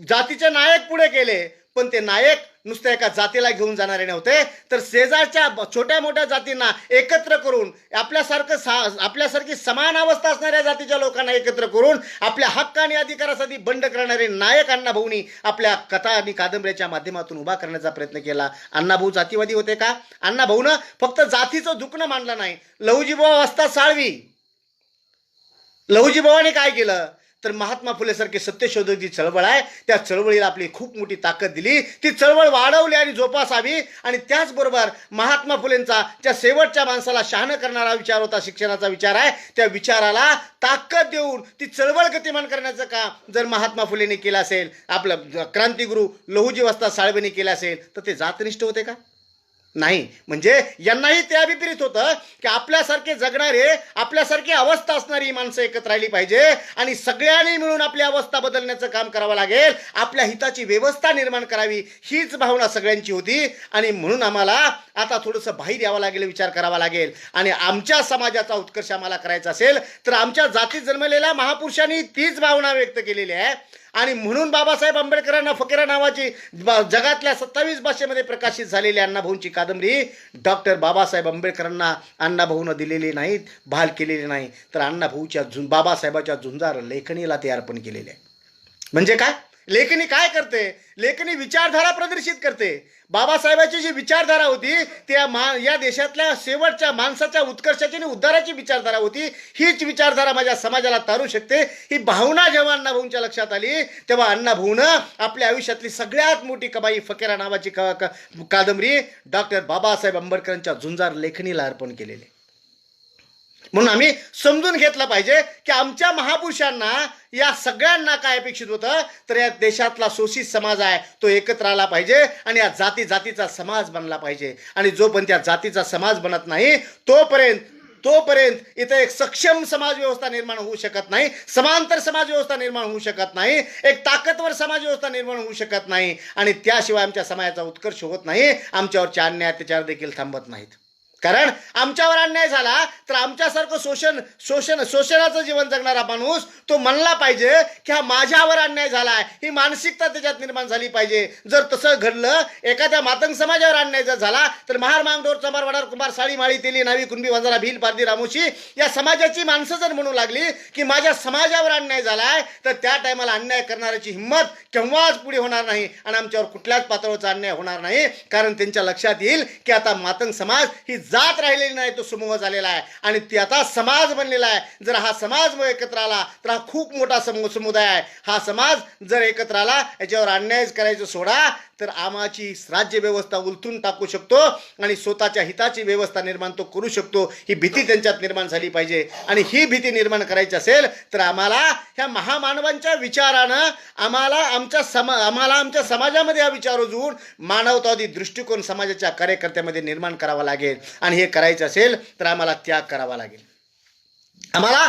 जातीचे नायक पुढे केले, पण ते नायक नुसत्या एका जातीला घेऊन जाणारे नव्हते, तर शेजारच्या छोट्या मोठ्या जातींना एकत्र करून आपल्यासारखी समान अवस्था असणाऱ्या जातीच्या लोकांना एकत्र करून आपल्या हक्क आणि अधिकारासाठी बंड करणारे नायक अण्णाभाऊंनी आपल्या कथा आणि कादंबऱ्याच्या माध्यमातून उभा करण्याचा प्रयत्न केला. अण्णाभाऊ जातीवादी होते का? अण्णाभाऊनं फक्त जातीचं दुखणं मानलं नाही. लहुजीभाऊ असता साळवी, लहुजीभावाने काय केलं तर महात्मा फुलेसारखी सत्यशोधक जी चळवळ आहे त्या चळवळीला आपली खूप मोठी ताकद दिली. ती चळवळ वाढवली आणि जोपासावी. आणि त्याचबरोबर महात्मा फुलेंचा त्या शेवटच्या माणसाला शहाणं करणारा विचार होता, शिक्षणाचा विचार आहे, त्या विचाराला ताकद देऊन ती चळवळ गतिमान करण्याचं काम जर महात्मा फुलेंनी केलं असेल, आपलं क्रांतिगुरु लहुजी वस्ताद साळवेंनी केलं असेल, तर ते जातनिष्ठ होते का? नाही. म्हणजे यांनाही त्या विपरीत होतं की आपल्यासारखे जगणारे, आपल्यासारखी अवस्था असणारी माणसं एकत्र राहिली पाहिजे आणि सगळ्यांनी मिळून आपली अवस्था बदलण्याचं काम करावं लागेल, आपल्या हिताची व्यवस्था निर्माण करावी, हीच भावना सगळ्यांची होती. आणि म्हणून आम्हाला आता थोडंसं बाहेर यावं लागेल, विचार करावा लागेल. आणि आमच्या समाजाचा उत्कर्ष आम्हाला करायचा असेल तर आमच्या जातीत जन्मलेल्या महापुरुषांनी तीच भावना व्यक्त केलेली आहे. आणि म्हणून बाबासाहेब आंबेडकरांना फकीरा नावाची जगातल्या 27 भाषेमध्ये प्रकाशित झालेली अण्णाभाऊंची कादंबरी डॉक्टर बाबासाहेब आंबेडकरांना अण्णाभाऊनं दिलेली नाहीत, बहाल केलेली नाही, तर अण्णाभाऊच्या बाबासाहेबाच्या झुंजार लेखणीला ते अर्पण केलेले आहे. म्हणजे काय? लेखनी काय करते? लेखनी विचारधारा प्रदर्शित करते. बाबासाहेबांची जी विचारधारा होती त्या या देशातल्या शेवटच्या माणसाच्या उत्कर्षाची आणि उद्धाराची विचारधारा होती. हीच विचारधारा माझ्या समाजाला तारू शकते. ही भावना जेव्हा अण्णाभाऊंच्या लक्षात आली तेव्हा अण्णाभाऊनं आपल्या आयुष्यातली सगळ्यात मोठी कमाई फकीरा नावाची कादंबरी डॉक्टर बाबासाहेब आंबेडकरांच्या झुंजार लेखणीला अर्पण केलेली. म्हणून आम्ही समजून घेतलं पाहिजे की आमच्या महापुरुषांना या सगळ्यांना काय अपेक्षित होतं तर या देशातला शोषित समाज आहे तो एकत्र आला पाहिजे आणि या जातीचा समाज बनला पाहिजे. आणि जोपर्यंत या जातीचा समाज बनत नाही तोपर्यंत इथे एक सक्षम समाज व्यवस्था निर्माण होऊ शकत नाही, समांतर समाज व्यवस्था निर्माण होऊ शकत नाही, एक ताकदवर समाज व्यवस्था निर्माण होऊ शकत नाही. आणि त्याशिवाय आमच्या समाजाचा उत्कर्ष होत नाही, आमच्यावरचे अन्याय अत्याचार देखील थांबत नाहीत. कारण आमच्यावर अन्याय झाला तर आमच्यासारखं शोषणाचं जीवन जगणारा माणूस तो म्हणला पाहिजे की हा माझ्यावर अन्याय झालाय, ही मानसिकता त्याच्यात निर्माण झाली पाहिजे. जर तसं घडलं, एखाद्या मातंग समाजावर अन्याय जर झाला तर महार मांगडोर चंबार वडार कुंभार साळी माळी तेली नावी कुणबी वंजारा भील पारधी रामोशी या समाजाची माणसं जर म्हणू लागली की माझ्या समाजावर अन्याय झालाय, तर त्या टायमाला अन्याय करणाऱ्याची हिंमत केव्हाच पुढे होणार नाही आणि आमच्यावर कुठल्याच पातळीचा अन्याय होणार नाही. कारण त्यांच्या लक्षात येईल की आता मातंग समाज ही जात राहिलेली नाही, तो समूह झालेला आहे आणि ती आता समाज बनलेला आहे. जर हा समाज एकत्र आला तर हा खूप मोठा समुदाय आहे. हा समाज जर एकत्र आला, याच्यावर अन्याय करायचं सोडा तर आमाची राज्य व्यवस्था उलथून टाकू शकतो आणि स्वतःच्या हिताची व्यवस्था निर्माण तो करू शकतो. ही भीती त्यांच्यात निर्माण झाली पाहिजे. आणि ही भीती निर्माण करायची असेल तर आम्हाला ह्या महामानवांच्या विचारानं आम्हाला आमच्या समाजामध्ये हा विचार रुजवून मानवतावादी दृष्टिकोन समाजाच्या कार्यकर्त्यामध्ये निर्माण करावा लागेल. आणि हे करायचं असेल तर आम्हाला त्याग करावा लागेल. आम्हाला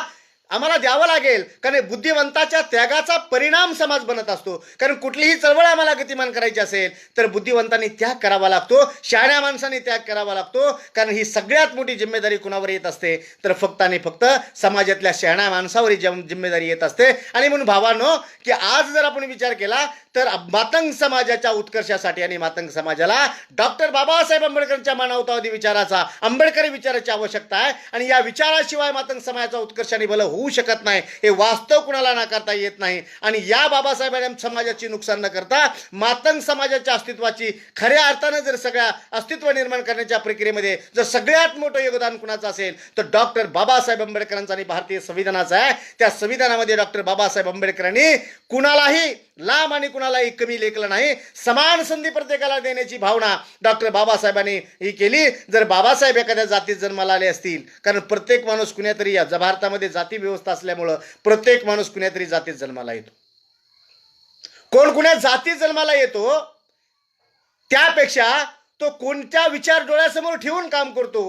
आम्हाला द्यावं लागेल, कारण बुद्धिवंताच्या त्यागाचा परिणाम समाज बनत असतो. कारण कुठलीही चळवळ आम्हाला गतिमान करायची असेल तर बुद्धिवंतांनी त्याग करावा लागतो, शहाण्या माणसांनी त्याग करावा लागतो. कारण ही सगळ्यात मोठी जिम्मेदारी कुणावर येत असते तर फक्त आणि फक्त समाजातल्या शहाण्या माणसावर ही जिम्मेदारी येत असते. आणि म्हणून भावांनो, की आज जर आपण विचार केला तर मातंग समाजाच्या उत्कर्षासाठी आणि मातंग समाजाला डॉक्टर बाबासाहेब आंबेडकरांच्या मानवतावादी विचाराचा, आंबेडकरी विचाराची आवश्यकता आहे. आणि या विचाराशिवाय मातंग समाजाचा उत्कर्ष आणि भलं होऊ शकत नाही, हे वास्तव कुणाला नाकारता येत नाही. आणि या बाबासाहेबांनी समाजाची नुकसान न करता मातंग समाजाच्या अस्तित्वाची खऱ्या अर्थानं जर सगळ्या अस्तित्व निर्माण करण्याच्या प्रक्रियेमध्ये जर सगळ्यात मोठं योगदान कुणाचं असेल तर डॉक्टर बाबासाहेब आंबेडकरांचं आणि भारतीय संविधानाचं आहे. त्या संविधानामध्ये डॉक्टर बाबासाहेब आंबेडकरांनी कुणालाही लांब आणि कुणालाही कमी लेखलं नाही, समान संधी प्रत्येकाला देण्याची भावना डॉक्टर बाबासाहेबांनी ही केली. जर बाबासाहेब एखाद्या जातीत जन्माला आले असतील, कारण प्रत्येक माणूस कुण्यातरी, या भारतामध्ये जाती व्यवस्था असल्यामुळं प्रत्येक माणूस कुण्यातरी जातीत जन्माला येतो. कोण कुण्या जातीत जन्माला येतो त्यापेक्षा तो कोणत्या विचार डोळ्यासमोर ठेवून काम करतो,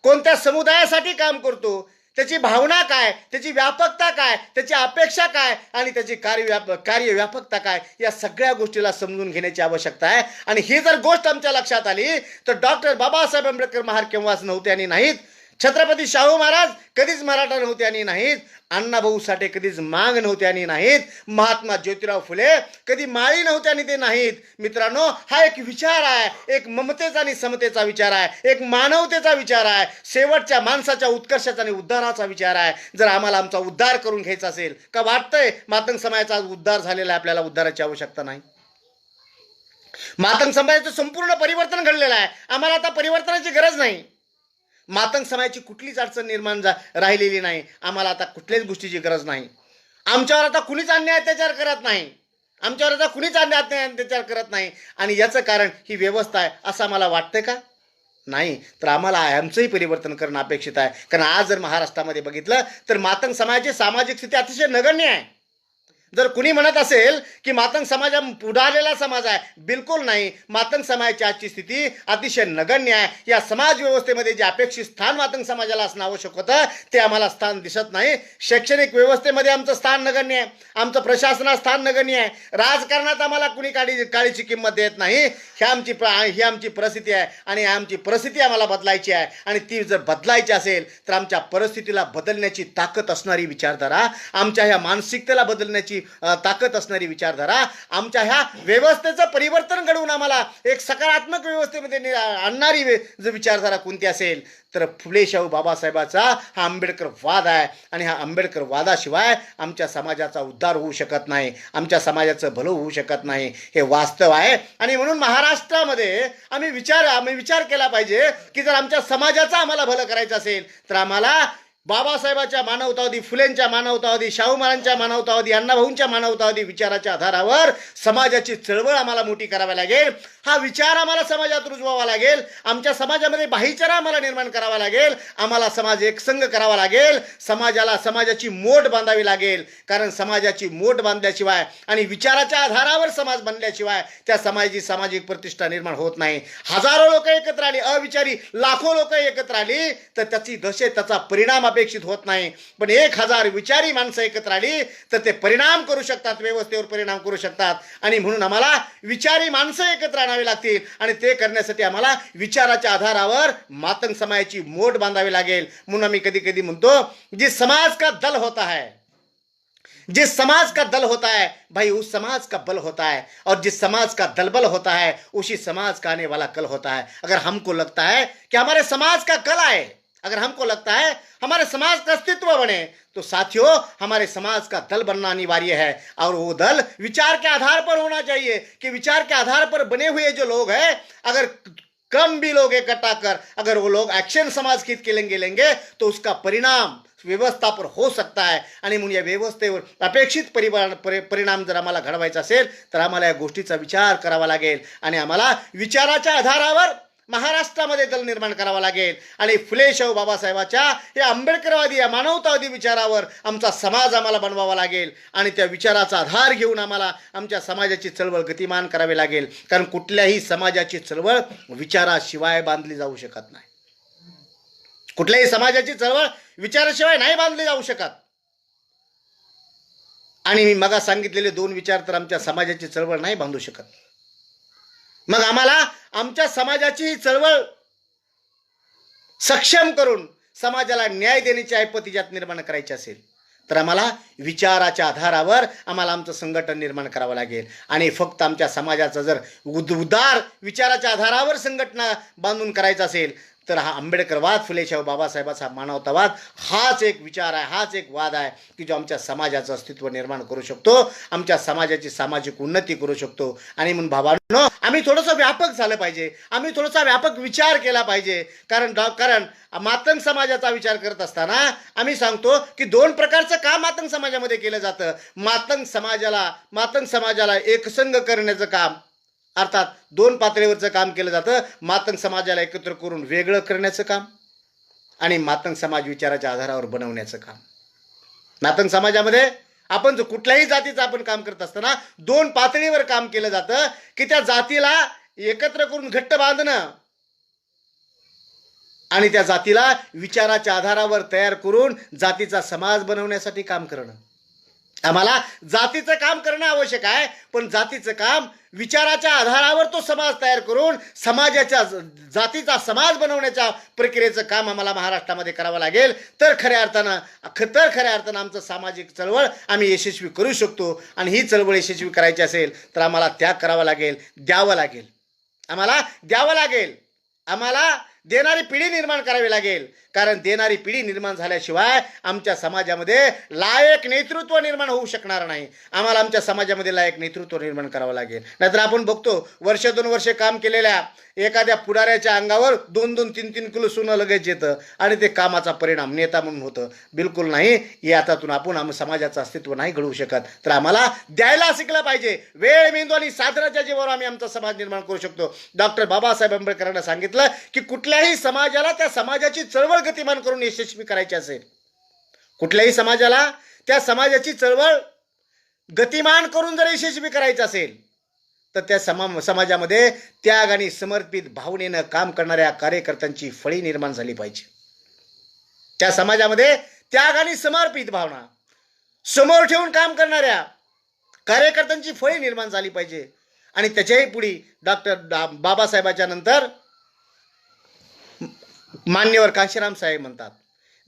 कोणत्या समुदायासाठी काम करतो, त्याची भावना काय, त्याची व्यापकता काय, त्याची अपेक्षा काय आणि त्याची कार्यव्यापकता काय, या सगळ्या गोष्टीला समजून घेण्याची आवश्यकता आहे. आणि ही जर गोष्ट आमच्या लक्षात आली तर डॉक्टर बाबासाहेब आंबेडकर महार केव्हाच नव्हते आणि नाहीत, छत्रपती शाहू महाराज कधीच मराठा नव्हते आणि नाहीत, अण्णाभाऊ साठे कधीच मांग नव्हते आणि नाहीत, महात्मा ज्योतिराव फुले कधी माळी नव्हते आणि ते नाहीत. मित्रांनो, हा एक विचार आहे, एक ममतेचा आणि समतेचा विचार आहे, एक मानवतेचा विचार आहे, शेवटच्या माणसाच्या उत्कर्षाचा आणि उद्धाराचा विचार आहे. जर आम्हाला आमचा उद्धार करून घ्यायचा असेल, का वाटतंय मातंग समाजाचा उद्धार झालेला आहे, आपल्याला उद्धाराची आवश्यकता नाही. मातंग समाजाचं संपूर्ण परिवर्तन घडलेलं आहे, आम्हाला आता परिवर्तनाची गरज नाही. मातंग समाजाची कुठलीच अडचण निर्माण राहिलेली नाही, आम्हाला आता कुठल्याच गोष्टीची गरज नाही. आमच्यावर आता कुणीच अन्याय अत्याचार करत नाही, आमच्यावर आता कुणीच अन्याय अत्याचार करत नाही. आणि याचं कारण ही व्यवस्था आहे असं आम्हाला वाटतंय का? नाही. तर आम्हाला आमचंही परिवर्तन करणं अपेक्षित आहे. कारण आज जर महाराष्ट्रामध्ये बघितलं तर मातंग समाजाची सामाजिक स्थिती अतिशय नगण्य आहे. जर कुणी म्हणत असेल की मातंग समाज पुढारलेला समाज आहे, बिलकुल नाही. मातंग समाजाची आजची स्थिती अतिशय नगण्य आहे. या समाज व्यवस्थेमध्ये जे अपेक्षित स्थान मातंग समाजाला असणं आवश्यक होतं ते आम्हाला स्थान दिसत नाही. शैक्षणिक व्यवस्थेमध्ये आमचं स्थान नगण्य आहे, आमचं प्रशासनात स्थान नगण्य आहे, राजकारणात आम्हाला कुणी काळीची किंमत देत नाही. ही आमची परिस्थिती आहे आणि आमची परिस्थिती आम्हाला बदलायची आहे. आणि ती जर बदलायची असेल तर आमच्या परिस्थितीला बदलण्याची ताकद असणारी विचारधारा, आमच्या ह्या मानसिकतेला बदलण्याची ताकद असणारी विचारधारा, आमच्या ह्या व्यवस्थेचं परिवर्तन घडवून आम्हाला एक सकारात्मक व्यवस्थेमध्ये आणणारी विचारधारा कोणती असेल तर फुले शाहू बाबासाहेबाचा हा आंबेडकर वाद आहे. आणि हा आंबेडकर वादाशिवाय आमच्या समाजाचा उद्धार होऊ शकत नाही, आमच्या समाजाचं भलं होऊ शकत नाही, हे वास्तव आहे. आणि म्हणून महाराष्ट्रामध्ये आम्ही विचार केला पाहिजे की जर आमच्या समाजाचं आम्हाला भलं करायचं असेल तर आम्हाला बाबासाहेबांच्या मानवतावादी, फुलेंच्या मानवतावादी, शाहू महाराजांच्या मानवतावादी, अण्णाभाऊंच्या मानवतावादी विचाराच्या आधारावर समाजाची चळवळ आम्हाला मोठी करावी लागेल. हा विचार आम्हाला समाजात रुजवावा लागेल. आमच्या समाजामध्ये भाईचारा आम्हाला निर्माण करावा लागेल. आम्हाला समाज एकसंघ करावा लागेल. समाजाची मोठ बांधावी लागेल. कारण समाजाची मोठ बांधल्याशिवाय आणि विचाराच्या आधारावर समाज बनल्याशिवाय त्या समाजाची सामाजिक प्रतिष्ठा निर्माण होत नाही. हजारो लोक एकत्र आली, अविचारी लाखो लोक एकत्र आली तर त्याची दशेत त्याचा परिणाम अपेक्षित होत नाही. पण 1000 विचारी माणसं एकत्र आली तर ते परिणाम करू शकतात, व्यवस्थेवर परिणाम करू शकतात. आणि म्हणून आम्हाला विचारी माणसं एकत्र आणावी लागतील. आणि ते करण्यासाठी आम्हाला विचाराच्या आधारावर मातंग समाजाची मोठ बांधावी लागेल. म्हणून आम्ही कधी कधी म्हणतो जिस समाज का दल होता है, जिस समाज का दल होता है भाई उस समाज का बल होता है, और जिस समाज का दल बल होता है उसी समाज का आने वाला कल होता है. अगर हमको लगता है कि हमारे समाज का कल आए, अगर हमको लगता है हमारे समाज का अस्तित्व बने, तो साथियों हमारे समाज का दल बनना अनिवार्य है. और वो दल विचार के आधार पर होना चाहिए कि विचार के आधार पर बने हुए जो लोग हैं, अगर कम भी लोग इकट्ठा कर अगर वो लोग एक्शन समाज हित के लेंगे तो उसका परिणाम व्यवस्था पर हो सकता है. आणि म्हणून या व्यवस्थेवर अपेक्षित परिणाम जर आम्हाला घडवायचा असेल तर आम्हाला या गोष्टीचा विचार करावा लागेल. आणि आम्हाला विचाराच्या आधारावर महाराष्ट्रामध्ये दल निर्माण करावा लागेल. आणि फुले शाहू बाबासाहेबाच्या या आंबेडकरवादी, या मानवतावादी विचारावर आमचा समाज आम्हाला बनवावा लागेल. आणि त्या विचाराचा आधार घेऊन आम्हाला आमच्या समाजाची चळवळ गतिमान करावी लागेल. कारण कुठल्याही समाजाची चळवळ विचाराशिवाय बांधली जाऊ शकत नाही. कुठल्याही समाजाची चळवळ विचाराशिवाय नाही बांधली जाऊ शकत. आणि मी मगा सांगितलेले दोन विचार तर आमच्या समाजाची चळवळ नाही बांधू शकत. मग आम्हाला आमच्या समाजाची ही चळवळ सक्षम करून समाजाला न्याय देण्याची ऐपत ज्यात निर्माण करायची असेल तर आम्हाला विचाराच्या आधारावर आम्हाला आमचं संघटन निर्माण करावं लागेल. आणि फक्त आमच्या समाजाचं जर उदार विचाराच्या आधारावर संघटना बांधून करायचं असेल तर हा आंबेडकरवाद, फुलेशाहू बाबासाहेबाचा मानवतावाद हाच एक विचार आहे, हाच एक वाद आहे की जो आमच्या समाजाचं अस्तित्व निर्माण करू शकतो, आमच्या समाजाची सामाजिक उन्नती करू शकतो. आणि म्हणून भावांनो, आम्ही थोडंसं व्यापक झालं पाहिजे, आम्ही थोडासा व्यापक विचार केला पाहिजे. कारण मातंग समाजाचा विचार करत असताना आम्ही सांगतो की दोन प्रकारचं काम मातंग समाजामध्ये केलं जातं. मातंग समाजाला एकसंघ करण्याचं काम, अर्थात दोन पातळीवरचं काम केलं जातं. मातंग समाजाला एकत्र करून वेगळं करण्याचं काम आणि मातंग समाज विचाराच्या आधारावर बनवण्याचं काम. मातंग समाजामध्ये आपण जो कुठल्याही जातीचं आपण काम करत असताना दोन पातळीवर काम केलं जातं की त्या जातीला एकत्र करून घट्ट बांधणं आणि त्या जातीला विचाराच्या आधारावर तयार करून जातीचा समाज बनवण्यासाठी काम करणं. आम्हाला जातीचं काम करणं आवश्यक आहे, पण जातीचं काम विचाराच्या आधारावर तो समाज तयार करून जातीचा समाज बनवण्याच्या प्रक्रियेचं काम आम्हाला महाराष्ट्रामध्ये करावं लागेल. तर खऱ्या अर्थानं आमचं सामाजिक चळवळ आम्ही यशस्वी करू शकतो. आणि ही चळवळ यशस्वी करायची असेल तर आम्हाला त्याग करावा लागेल, द्यावं लागेल. आम्हाला देणारी पिढी निर्माण करावी लागेल. कारण देणारी पिढी निर्माण झाल्याशिवाय आमच्या समाजामध्ये लायक नेतृत्व निर्माण होऊ शकणार नाही. आम्हाला आमच्या समाजामध्ये लायक नेतृत्व निर्माण करावं लागेल. नाहीतर आपण बघतो वर्ष 2 वर्ष काम केलेल्या एखाद्या पुढाऱ्याच्या अंगावर 2-2, 3-3 किलो सोनं लगेच येतं आणि ते कामाचा परिणाम नेता म्हणून होतं. बिलकुल नाही. यातून आपण समाजाचं अस्तित्व नाही घडवू शकत. तर आम्हाला द्यायला शिकलं पाहिजे. वेळ, मेंदू आणि साधनाच्या जीवावर आम्ही आमचा समाज निर्माण करू शकतो. डॉक्टर बाबासाहेब आंबेडकरांना सांगितलं की कुठल्याही समाजाला त्या समाजाची चळवळ गतिमान करून यशस्वी करायची असेल, कुठल्याही समाजाला त्या समाजाची चळवळ गतिमान करून जर यशस्वी करायचं असेल तर त्या समाजामध्ये त्याग आणि समर्पित भावनेनं काम करणाऱ्या कार्यकर्त्यांची फळी निर्माण झाली पाहिजे. त्या समाजामध्ये त्याग आणि समर्पित भावना समोर ठेवून काम करणाऱ्या कार्यकर्त्यांची फळी निर्माण झाली पाहिजे. आणि त्याच्याही पुढे डॉक्टर बाबासाहेबाच्या नंतर मान्यवर काशीराम साहेब म्हणतात,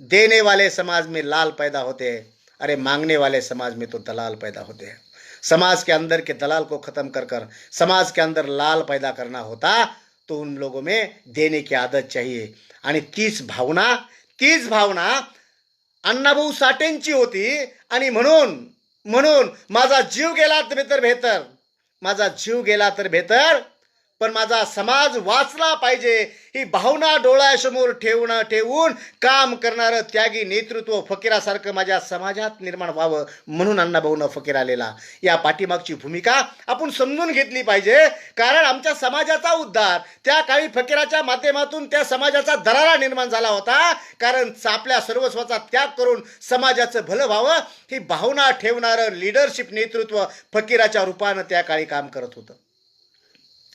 देने वाले समाज में लाल पैदा होते हैं, अरे मांगने वाले समाज में तो दलाल पैदा होते हैं. समाज के अंदर के दलाल को खत्म कर समाज के अंदर लाल पैदा करना होता तो उन लोगों में देने की आदत चाहिए. आणि तीच भावना अण्णाभाऊ साठेंची होती. आणि म्हणून माझा जीव गेला तर बेहतर पण माझा समाज वाचला पाहिजे ही भावना डोळ्यासमोर ठेवून काम करणारं त्यागी नेतृत्व फकीरासारखं माझ्या समाजात निर्माण व्हावं म्हणून अण्णाभाऊंना फकीर आलेला. या पाठीमागची भूमिका आपण समजून घेतली पाहिजे. कारण आमच्या समाजाचा उद्धार त्या काळी फकीराच्या माध्यमातून त्या समाजाचा दरारा निर्माण झाला होता. कारण आपल्या सर्वस्वाचा त्याग करून समाजाचं भलं व्हावं ही भावना ठेवणारं लीडरशिप नेतृत्व फकीराच्या रूपानं त्या काळी काम करत होतं.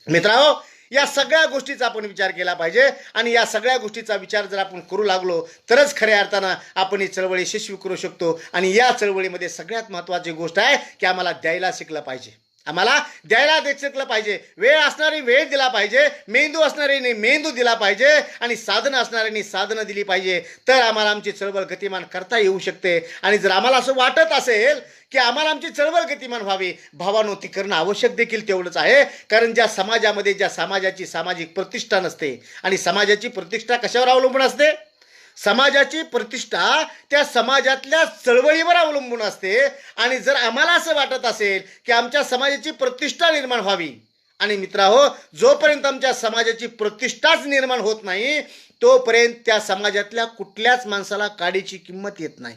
मित्रांनो, या सगळ्या गोष्टीचा आपण विचार केला पाहिजे. आणि या सगळ्या गोष्टीचा विचार जर आपण करू लागलो तरच खऱ्या अर्थानं आपण ही चळवळ यशस्वी करू शकतो. आणि या चळवळीमध्ये सगळ्यात महत्त्वाची गोष्ट आहे की आम्हाला द्यायला शिकलं पाहिजे. वेळ असणारी वेळ दिला पाहिजे, मेंदू असणाऱ्यांनी मेंदू दिला पाहिजे आणि साधनं असणाऱ्यांनी साधनं दिली पाहिजे. तर आम्हाला आमची चळवळ गतिमान करता येऊ शकते. आणि जर आम्हाला असं वाटत असेल की आम्हाला आमची चळवळ गतिमान व्हावी, भावानो ती करणं आवश्यक देखील तेवढंच आहे. कारण ज्या समाजाची सामाजिक प्रतिष्ठा नसते आणि समाजाची प्रतिष्ठा कशावर अवलंबून असते, समाजाची प्रतिष्ठा त्या समाजातल्या चळवळीवर अवलंबून असते. आणि जर आम्हाला असं वाटत असेल की आमच्या समाजाची प्रतिष्ठा निर्माण व्हावी, आणि मित्रांनो, जोपर्यंत आमच्या समाजाची प्रतिष्ठाच निर्माण होत नाही तोपर्यंत त्या समाजातल्या कुठल्याच माणसाला काडीची किंमत येत नाही.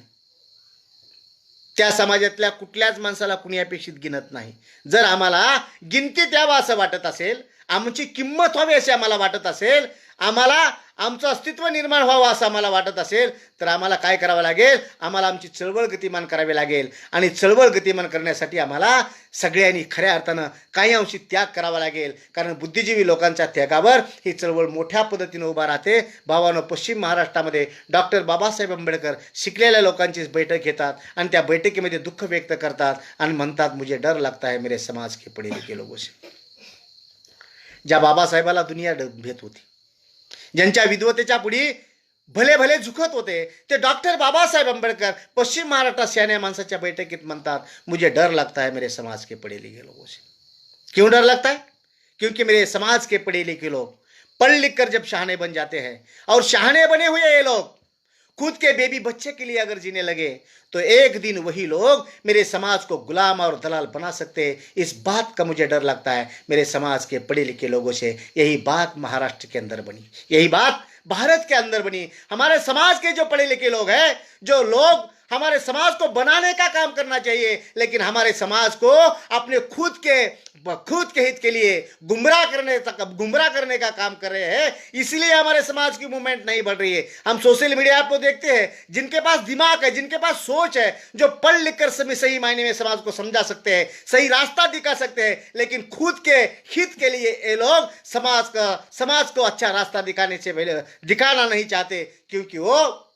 त्या समाजातल्या कुठल्याच माणसाला कुणी अपेक्षित गिनत नाही. जर आम्हाला गिनतीत यावं असं वाटत असेल, आमची किंमत व्हावी असे आम्हाला वाटत असेल, आम्हाला आमचं अस्तित्व निर्माण व्हावं असं आम्हाला वाटत असेल तर आम्हाला काय करावं लागेल, आम्हाला आमची चळवळ गतिमान करावी लागेल. आणि चळवळ गतिमान करण्यासाठी आम्हाला सगळ्यांनी खऱ्या अर्थानं काही अंशी त्याग करावा लागेल. कारण बुद्धिजीवी लोकांच्या त्यागावर ही चळवळ मोठ्या पद्धतीनं उभा राहते. भावानं, पश्चिम महाराष्ट्रामध्ये डॉक्टर बाबासाहेब आंबेडकर शिकलेल्या लोकांची बैठक घेतात आणि त्या बैठकीमध्ये दुःख व्यक्त करतात आणि म्हणतात मुझे डर लगता है मेरे समाज के पढ़े लिखे लोगों से. ज्या बाबासाहेबाला दुनिया भेट होती, ज्यांच्या विद्वतेच्या पुढी भले भले झुकत होते, ते डॉक्टर बाबासाहेब आंबेडकर पश्चिम महाराष्ट्रात शहाण्या माणसाच्या बैठकीत म्हणतात मुझे डर लगता है मेरे समाज के पढ़े लिखे लोगों से. क्यों डर लगता है? क्योंकि मेरे समाज के पढ़े लिखे लोग पढ़ लिख कर जब शहाने बन जाते हैं, और शहाने बने हुए ये लोग खुद के बेबी बच्चे के लिए अगर जीने लगे तो एक दिन वही लोग मेरे समाज को गुलाम और दलाल बना सकते हैं. इस बात का मुझे डर लगता है मेरे समाज के पढ़े लिखे लोगों से. यही बात महाराष्ट्र के अंदर बनी, यही बात भारत के अंदर बनी. हमारे समाज के जो पढ़े लिखे लोग हैं, जो लोग हमारे समाज को बनाने का काम करना चाहिए, लेकिन हमारे समाज को अपने खुद के हित के लिए गुमराह करने का काम कर रहे हैं. इसलिए हमारे समाज की मूवमेंट नहीं बढ़ रही है. हम सोशल मीडिया पर देखते हैं जिनके पास दिमाग है, जिनके पास सोच है, जो पढ़ लिख कर सही मायने में समाज को समझा सकते हैं, सही रास्ता दिखा सकते हैं, लेकिन खुद के हित के लिए ये लोग समाज को अच्छा रास्ता दिखाना नहीं चाहते, क्योंकि वो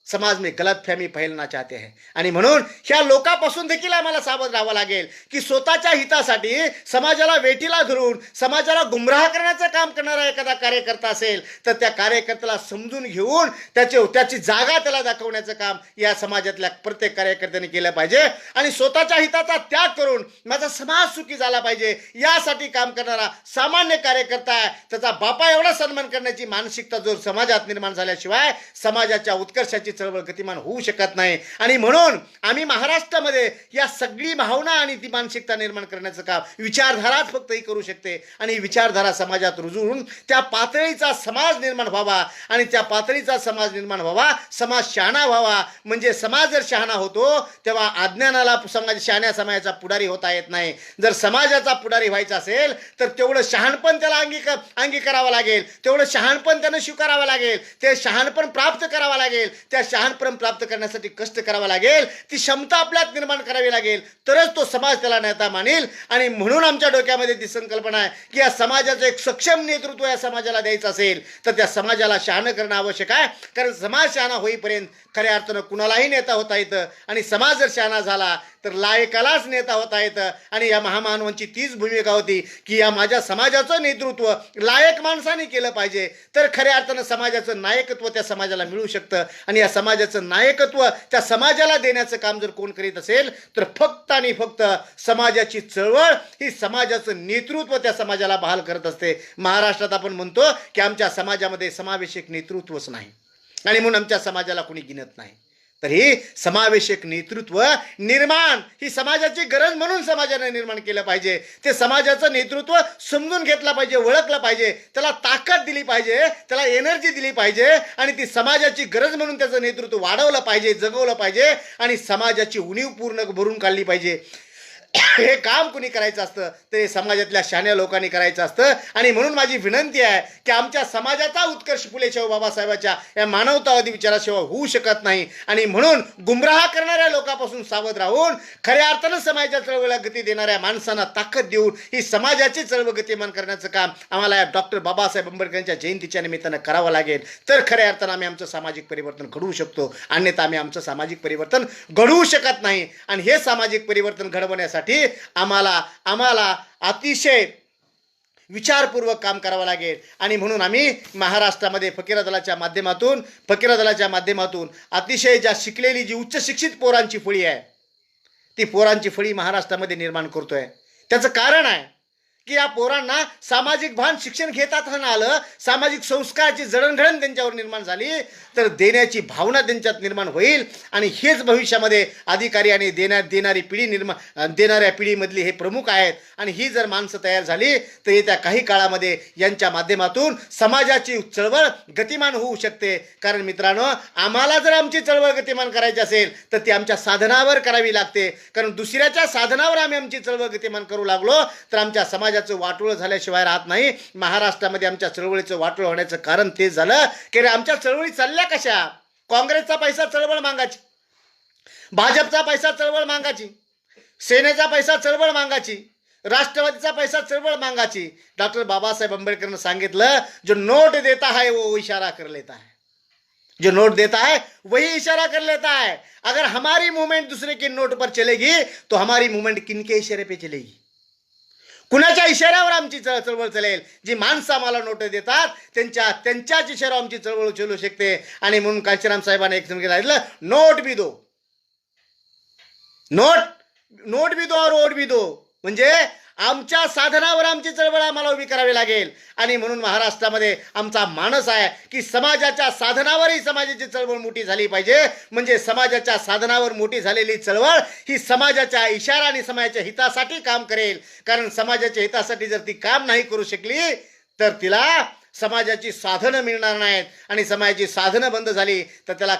समाज में गलतफहमी फैलना चाहते हैं. आणि म्हणून ह्या लोकांपासून देखील आम्हाला सावध राहावं लागेल की स्वतःच्या हितासाठी समाजाला वेठीला धरून समाजाला गुमराह करण्याचं काम करणारा एखादा कार्यकर्ता असेल तर त्या कार्यकर्त्याला समजून घेऊन त्याची जागा त्याला दाखवण्याचं काम या समाजातल्या प्रत्येक कार्यकर्त्याने केलं पाहिजे. आणि स्वतःच्या हिताचा त्याग करून माझा समाज सुखी झाला पाहिजे यासाठी काम करणारा सामान्य कार्यकर्ता आहे, त्याचा बापा एवढा सन्मान करण्याची मानसिकता जो समाजात निर्माण झाल्याशिवाय समाजाच्या उत्कर्षाची चळवळ गतिमान होऊ शकत नाही. आणि म्हणून आम्ही महाराष्ट्रामध्ये या सगळी भावना आणि ती मानसिकता निर्माण करण्याचं काम विचारधाराच फक्त ही करू शकते. आणि विचारधारा समाजात रुजवून त्या पातळीचा समाज निर्माण व्हावा, आणि त्या पातळीचा समाज निर्माण व्हावा, समाज शहाणा व्हावा. म्हणजे समाज जर शहाणा होतो तेव्हा अज्ञानाला शहाण्या समाजाचा पुढारी होता येत नाही. जर समाजाचा पुढारी व्हायचा असेल तर तेवढं शहाणपण त्याला अंगीकारावं लागेल, तेवढं शहाणपण त्यानं स्वीकारावं लागेल, ते शहाणपण प्राप्त करावं लागेल, त्या शहाणपण प्राप्त करण्यासाठी कष्ट करावा लागेल, ती क्षमता आपल्यात निर्माण करावी लागेल, तरच तो समाज त्याला नेता मानेल. आणि म्हणून आमच्या डोक्यामध्ये ती संकल्पना आहे की या समाजाचं एक सक्षम नेतृत्व या समाजाला द्यायचं असेल तर त्या समाजाला शहाणं करणं आवश्यक आहे. कारण समाज शहाणा होईपर्यंत खऱ्या अर्थानं कुणालाही नेता होता येतं, आणि समाज जर शहाणा झाला तर लायकालाच नेता होता येतं. आणि या महामानवांची तीच भूमिका होती की या माझ्या समाजाचं नेतृत्व लायक माणसाने केलं पाहिजे, तर खऱ्या अर्थानं समाजाचं नायकत्व त्या समाजाला मिळू शकतं. आणि या समाजाचं नायकत्व त्या समाजाला देण्याचं काम जर कोण करीत असेल तर फक्त आणि फक्त समाजाची चळवळ ही समाजाचं नेतृत्व त्या समाजाला बहाल करत असते. महाराष्ट्रात आपण म्हणतो की आमच्या समाजामध्ये समावेशक नेतृत्वच नाही, आणि म्हणून आमच्या समाजाला कोणी गिनत नाही. तर ही समावेशक नेतृत्व निर्माण ही समाजाची गरज म्हणून समाजाने निर्माण केलं पाहिजे. ते समाजाचं नेतृत्व समजून घेतलं पाहिजे, ओळखलं पाहिजे, त्याला ताकद दिली पाहिजे, त्याला एनर्जी दिली पाहिजे, आणि ती समाजाची गरज म्हणून त्याचं नेतृत्व वाढवलं पाहिजे, जगवलं पाहिजे, आणि समाजाची उणीव पूर्ण भरून काढली पाहिजे. हे काम कुणी करायचं असतं ते समाजातल्या शहाण्या लोकांनी करायचं असतं. आणि म्हणून माझी विनंती आहे की आमच्या समाजाचा उत्कर्ष फुले शाहू बाबासाहेबांच्या या मानवतावादी विचाराशिवाय होऊ शकत नाही. आणि म्हणून गुमराह करणाऱ्या लोकांपासून सावध राहून खऱ्या अर्थानं समाजाच्या चळवळीला गती देणाऱ्या माणसांना ताकद देऊन ही समाजाची चळवळ गतिमान करण्याचं काम आम्हाला डॉक्टर बाबासाहेब आंबेडकरांच्या जयंतीच्या निमित्तानं करावं लागेल. तर खऱ्या अर्थानं आम्ही आमचं सामाजिक परिवर्तन घडवू शकतो, अन्यथा आम्ही आमचं सामाजिक परिवर्तन घडवू शकत नाही. आणि हे सामाजिक परिवर्तन घडवण्यासाठी आम्हाला अतिशय विचारपूर्वक काम करावं लागेल. आणि म्हणून आम्ही महाराष्ट्रामध्ये फकीरा दलाच्या माध्यमातून अतिशय ज्या शिकलेली जी उच्च शिक्षित पोरांची फळी आहे ती पोरांची फळी महाराष्ट्रामध्ये निर्माण करतोय. त्याचं कारण आहे की या पोरांना सामाजिक भान शिक्षण घेतात आलं, सामाजिक संस्काराची जडणघडण त्यांच्यावर निर्माण झाली तर देण्याची भावना त्यांच्यात निर्माण होईल. आणि हेच भविष्यामध्ये अधिकारी आणि देणारी देणाऱ्या पिढीमधली हे प्रमुख आहेत. आणि ही जर माणसं तयार झाली तर येत्या काही काळामध्ये यांच्या माध्यमातून समाजाची चळवळ गतिमान होऊ शकते. कारण मित्रांनो, आम्हाला जर आमची चळवळ गतिमान करायची असेल तर ती आमच्या साधनावर करावी लागते. कारण दुसऱ्याच्या साधनावर आम्ही आमची चळवळ गतिमान करू लागलो तर आमच्या समाज समाजाचं वाटोळं झाल्याशिवाय राहत नाही. महाराष्ट्रामध्ये आमच्या चळवळीचं वाटोळं होण्याचं कारण तेच झालं की रे आमच्या चळवळी चालल्या कशा? काँग्रेसचा पैसा चळवळ मागायची, भाजपचा पैसा चळवळ मागायची, सेनेचा पैसा चळवळ मागायची, राष्ट्रवादीचा पैसा चळवळ मागायची. डॉक्टर बाबासाहेब आंबेडकरने सांगितलं, जो नोट देता है वो इशारा कर लेता है, जो नोट देता है वही इशारा कर लेता है. अगर हमारी मूवमेंट दूसरे के नोट पर चलेगी तो हमारी मूवमेंट किनके इशारे पे चलेगी? कुणाच्या इशाऱ्यावर आमची चळवळ चलेल? जी माणसं आम्हाला नोट देतात त्यांच्याच इशाऱ्यावर आमची चळवळ चलू शकते. आणि म्हणून कांशीराम साहेबांनी एक सांगितलं, नोट भी दो, नोट भी दो और वोट भी दो. म्हणजे आमच्या साधनावर आमची चळवळ आम्हाला उभी करावी लागेल. आणि म्हणून महाराष्ट्रामध्ये आमचा मानस आहे की समाजाच्या साधनावरही समाजाची चळवळ मोठी झाली पाहिजे. म्हणजे समाजाच्या साधनावर मोठी झालेली चळवळ ही समाजाच्या इशारा आणि समाजाच्या हितासाठी काम करेल. कारण समाजाच्या हितासाठी जर ती काम नाही करू शकली तर तिला समाजाची साधनं मिळणार नाहीत. आणि समाजाची साधनं बंद झाली तर त्याला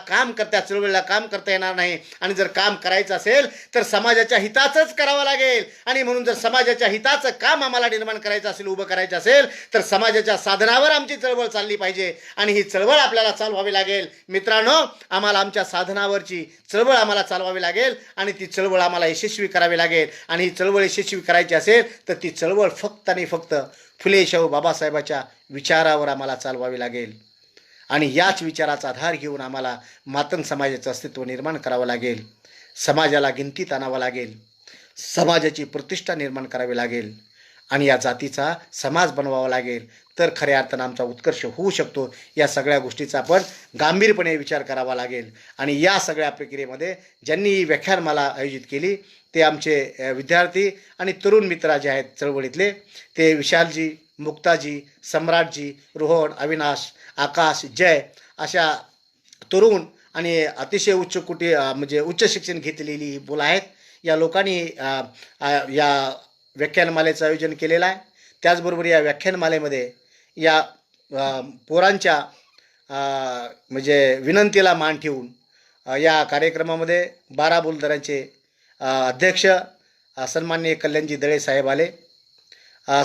चळवळीला काम करता येणार नाही. आणि जर काम करायचं असेल तर समाजाच्या हिताचंच करावं लागेल. आणि म्हणून जर समाजाच्या हिताचं काम आम्हाला निर्माण करायचं असेल, उभं करायचं असेल, तर समाजाच्या साधनावर आमची चळवळ चालली पाहिजे. आणि ही चळवळ आपल्याला चालवावी लागेल. मित्रांनो, आम्हाला आमच्या साधनावरची चळवळ आम्हाला चालवावी लागेल आणि ती चळवळ आम्हाला यशस्वी करावी लागेल. आणि ही चळवळ यशस्वी करायची असेल तर ती चळवळ फक्त आणि फक्त फुले शाहू बाबासाहेबाच्या विचारावर आम्हाला चालवावी लागेल. आणि याच विचाराचा आधार घेऊन आम्हाला मातंग समाजाचं अस्तित्व निर्माण करावं लागेल. समाजाला गिनतीत आणावं लागेल, समाजाची प्रतिष्ठा निर्माण करावी लागेल आणि या जातीचा समाज बनवावा लागेल. तर खऱ्या अर्थानं आमचा उत्कर्ष होऊ शकतो. या सगळ्या गोष्टीचा आपण गांभीर्यपणे विचार करावा लागेल. आणि या सगळ्या प्रक्रियेमध्ये ज्यांनी ही व्याख्यानमाला आयोजित केली ते आमचे विद्यार्थी आणि तरुण मित्र जे आहेत चळवळीतले, ते विशालजी, मुक्ताजी, सम्राटजी, रोहन, अविनाश, आकाश, जय अशा तरुण आणि अतिशय म्हणजे उच्च शिक्षण घेतलेली मुलं आहेत. या लोकांनी या व्याख्यानमालेचं आयोजन केलेलं आहे. त्याचबरोबर या व्याख्यानमालेमध्ये या पोरांच्या म्हणजे विनंतीला मान ठेवून या कार्यक्रमामध्ये 12 बोलदारांचे अध्यक्ष सन्माननीय कल्याणजी दळे साहेब आले,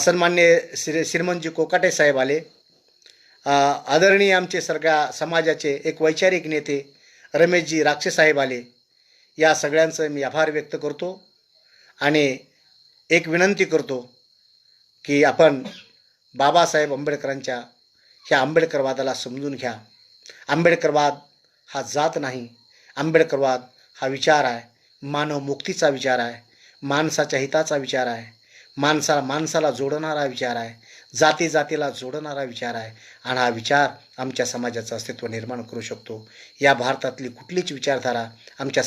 सन्माननीय श्रीमंतजी कोकाटे साहेब आले, आदरणीय आमचे सगळ्या समाजाचे एक वैचारिक नेते रमेशजी राक्षे साहेब आले. या सगळ्यांचं मी आभार व्यक्त करतो आणि एक विनंती करतो की आपण बाबासाहेब आंबेडकरांच्या ह्या आंबेडकरवादाला समजून घ्या. आंबेडकरवाद हा जात नाही, आंबेडकरवाद हा विचार आहे, मानव मुक्तीचा विचार आहे, माणसाच्या हिताचा विचार आहे, माणसाला जोडणारा विचार आहे, जाती जातीला जोडणारा विचार आहे. आणि हा विचार आमच्या समाजाचं अस्तित्व निर्माण करू शकतो. या भारतातली कुठलीच विचारधारा आमच्या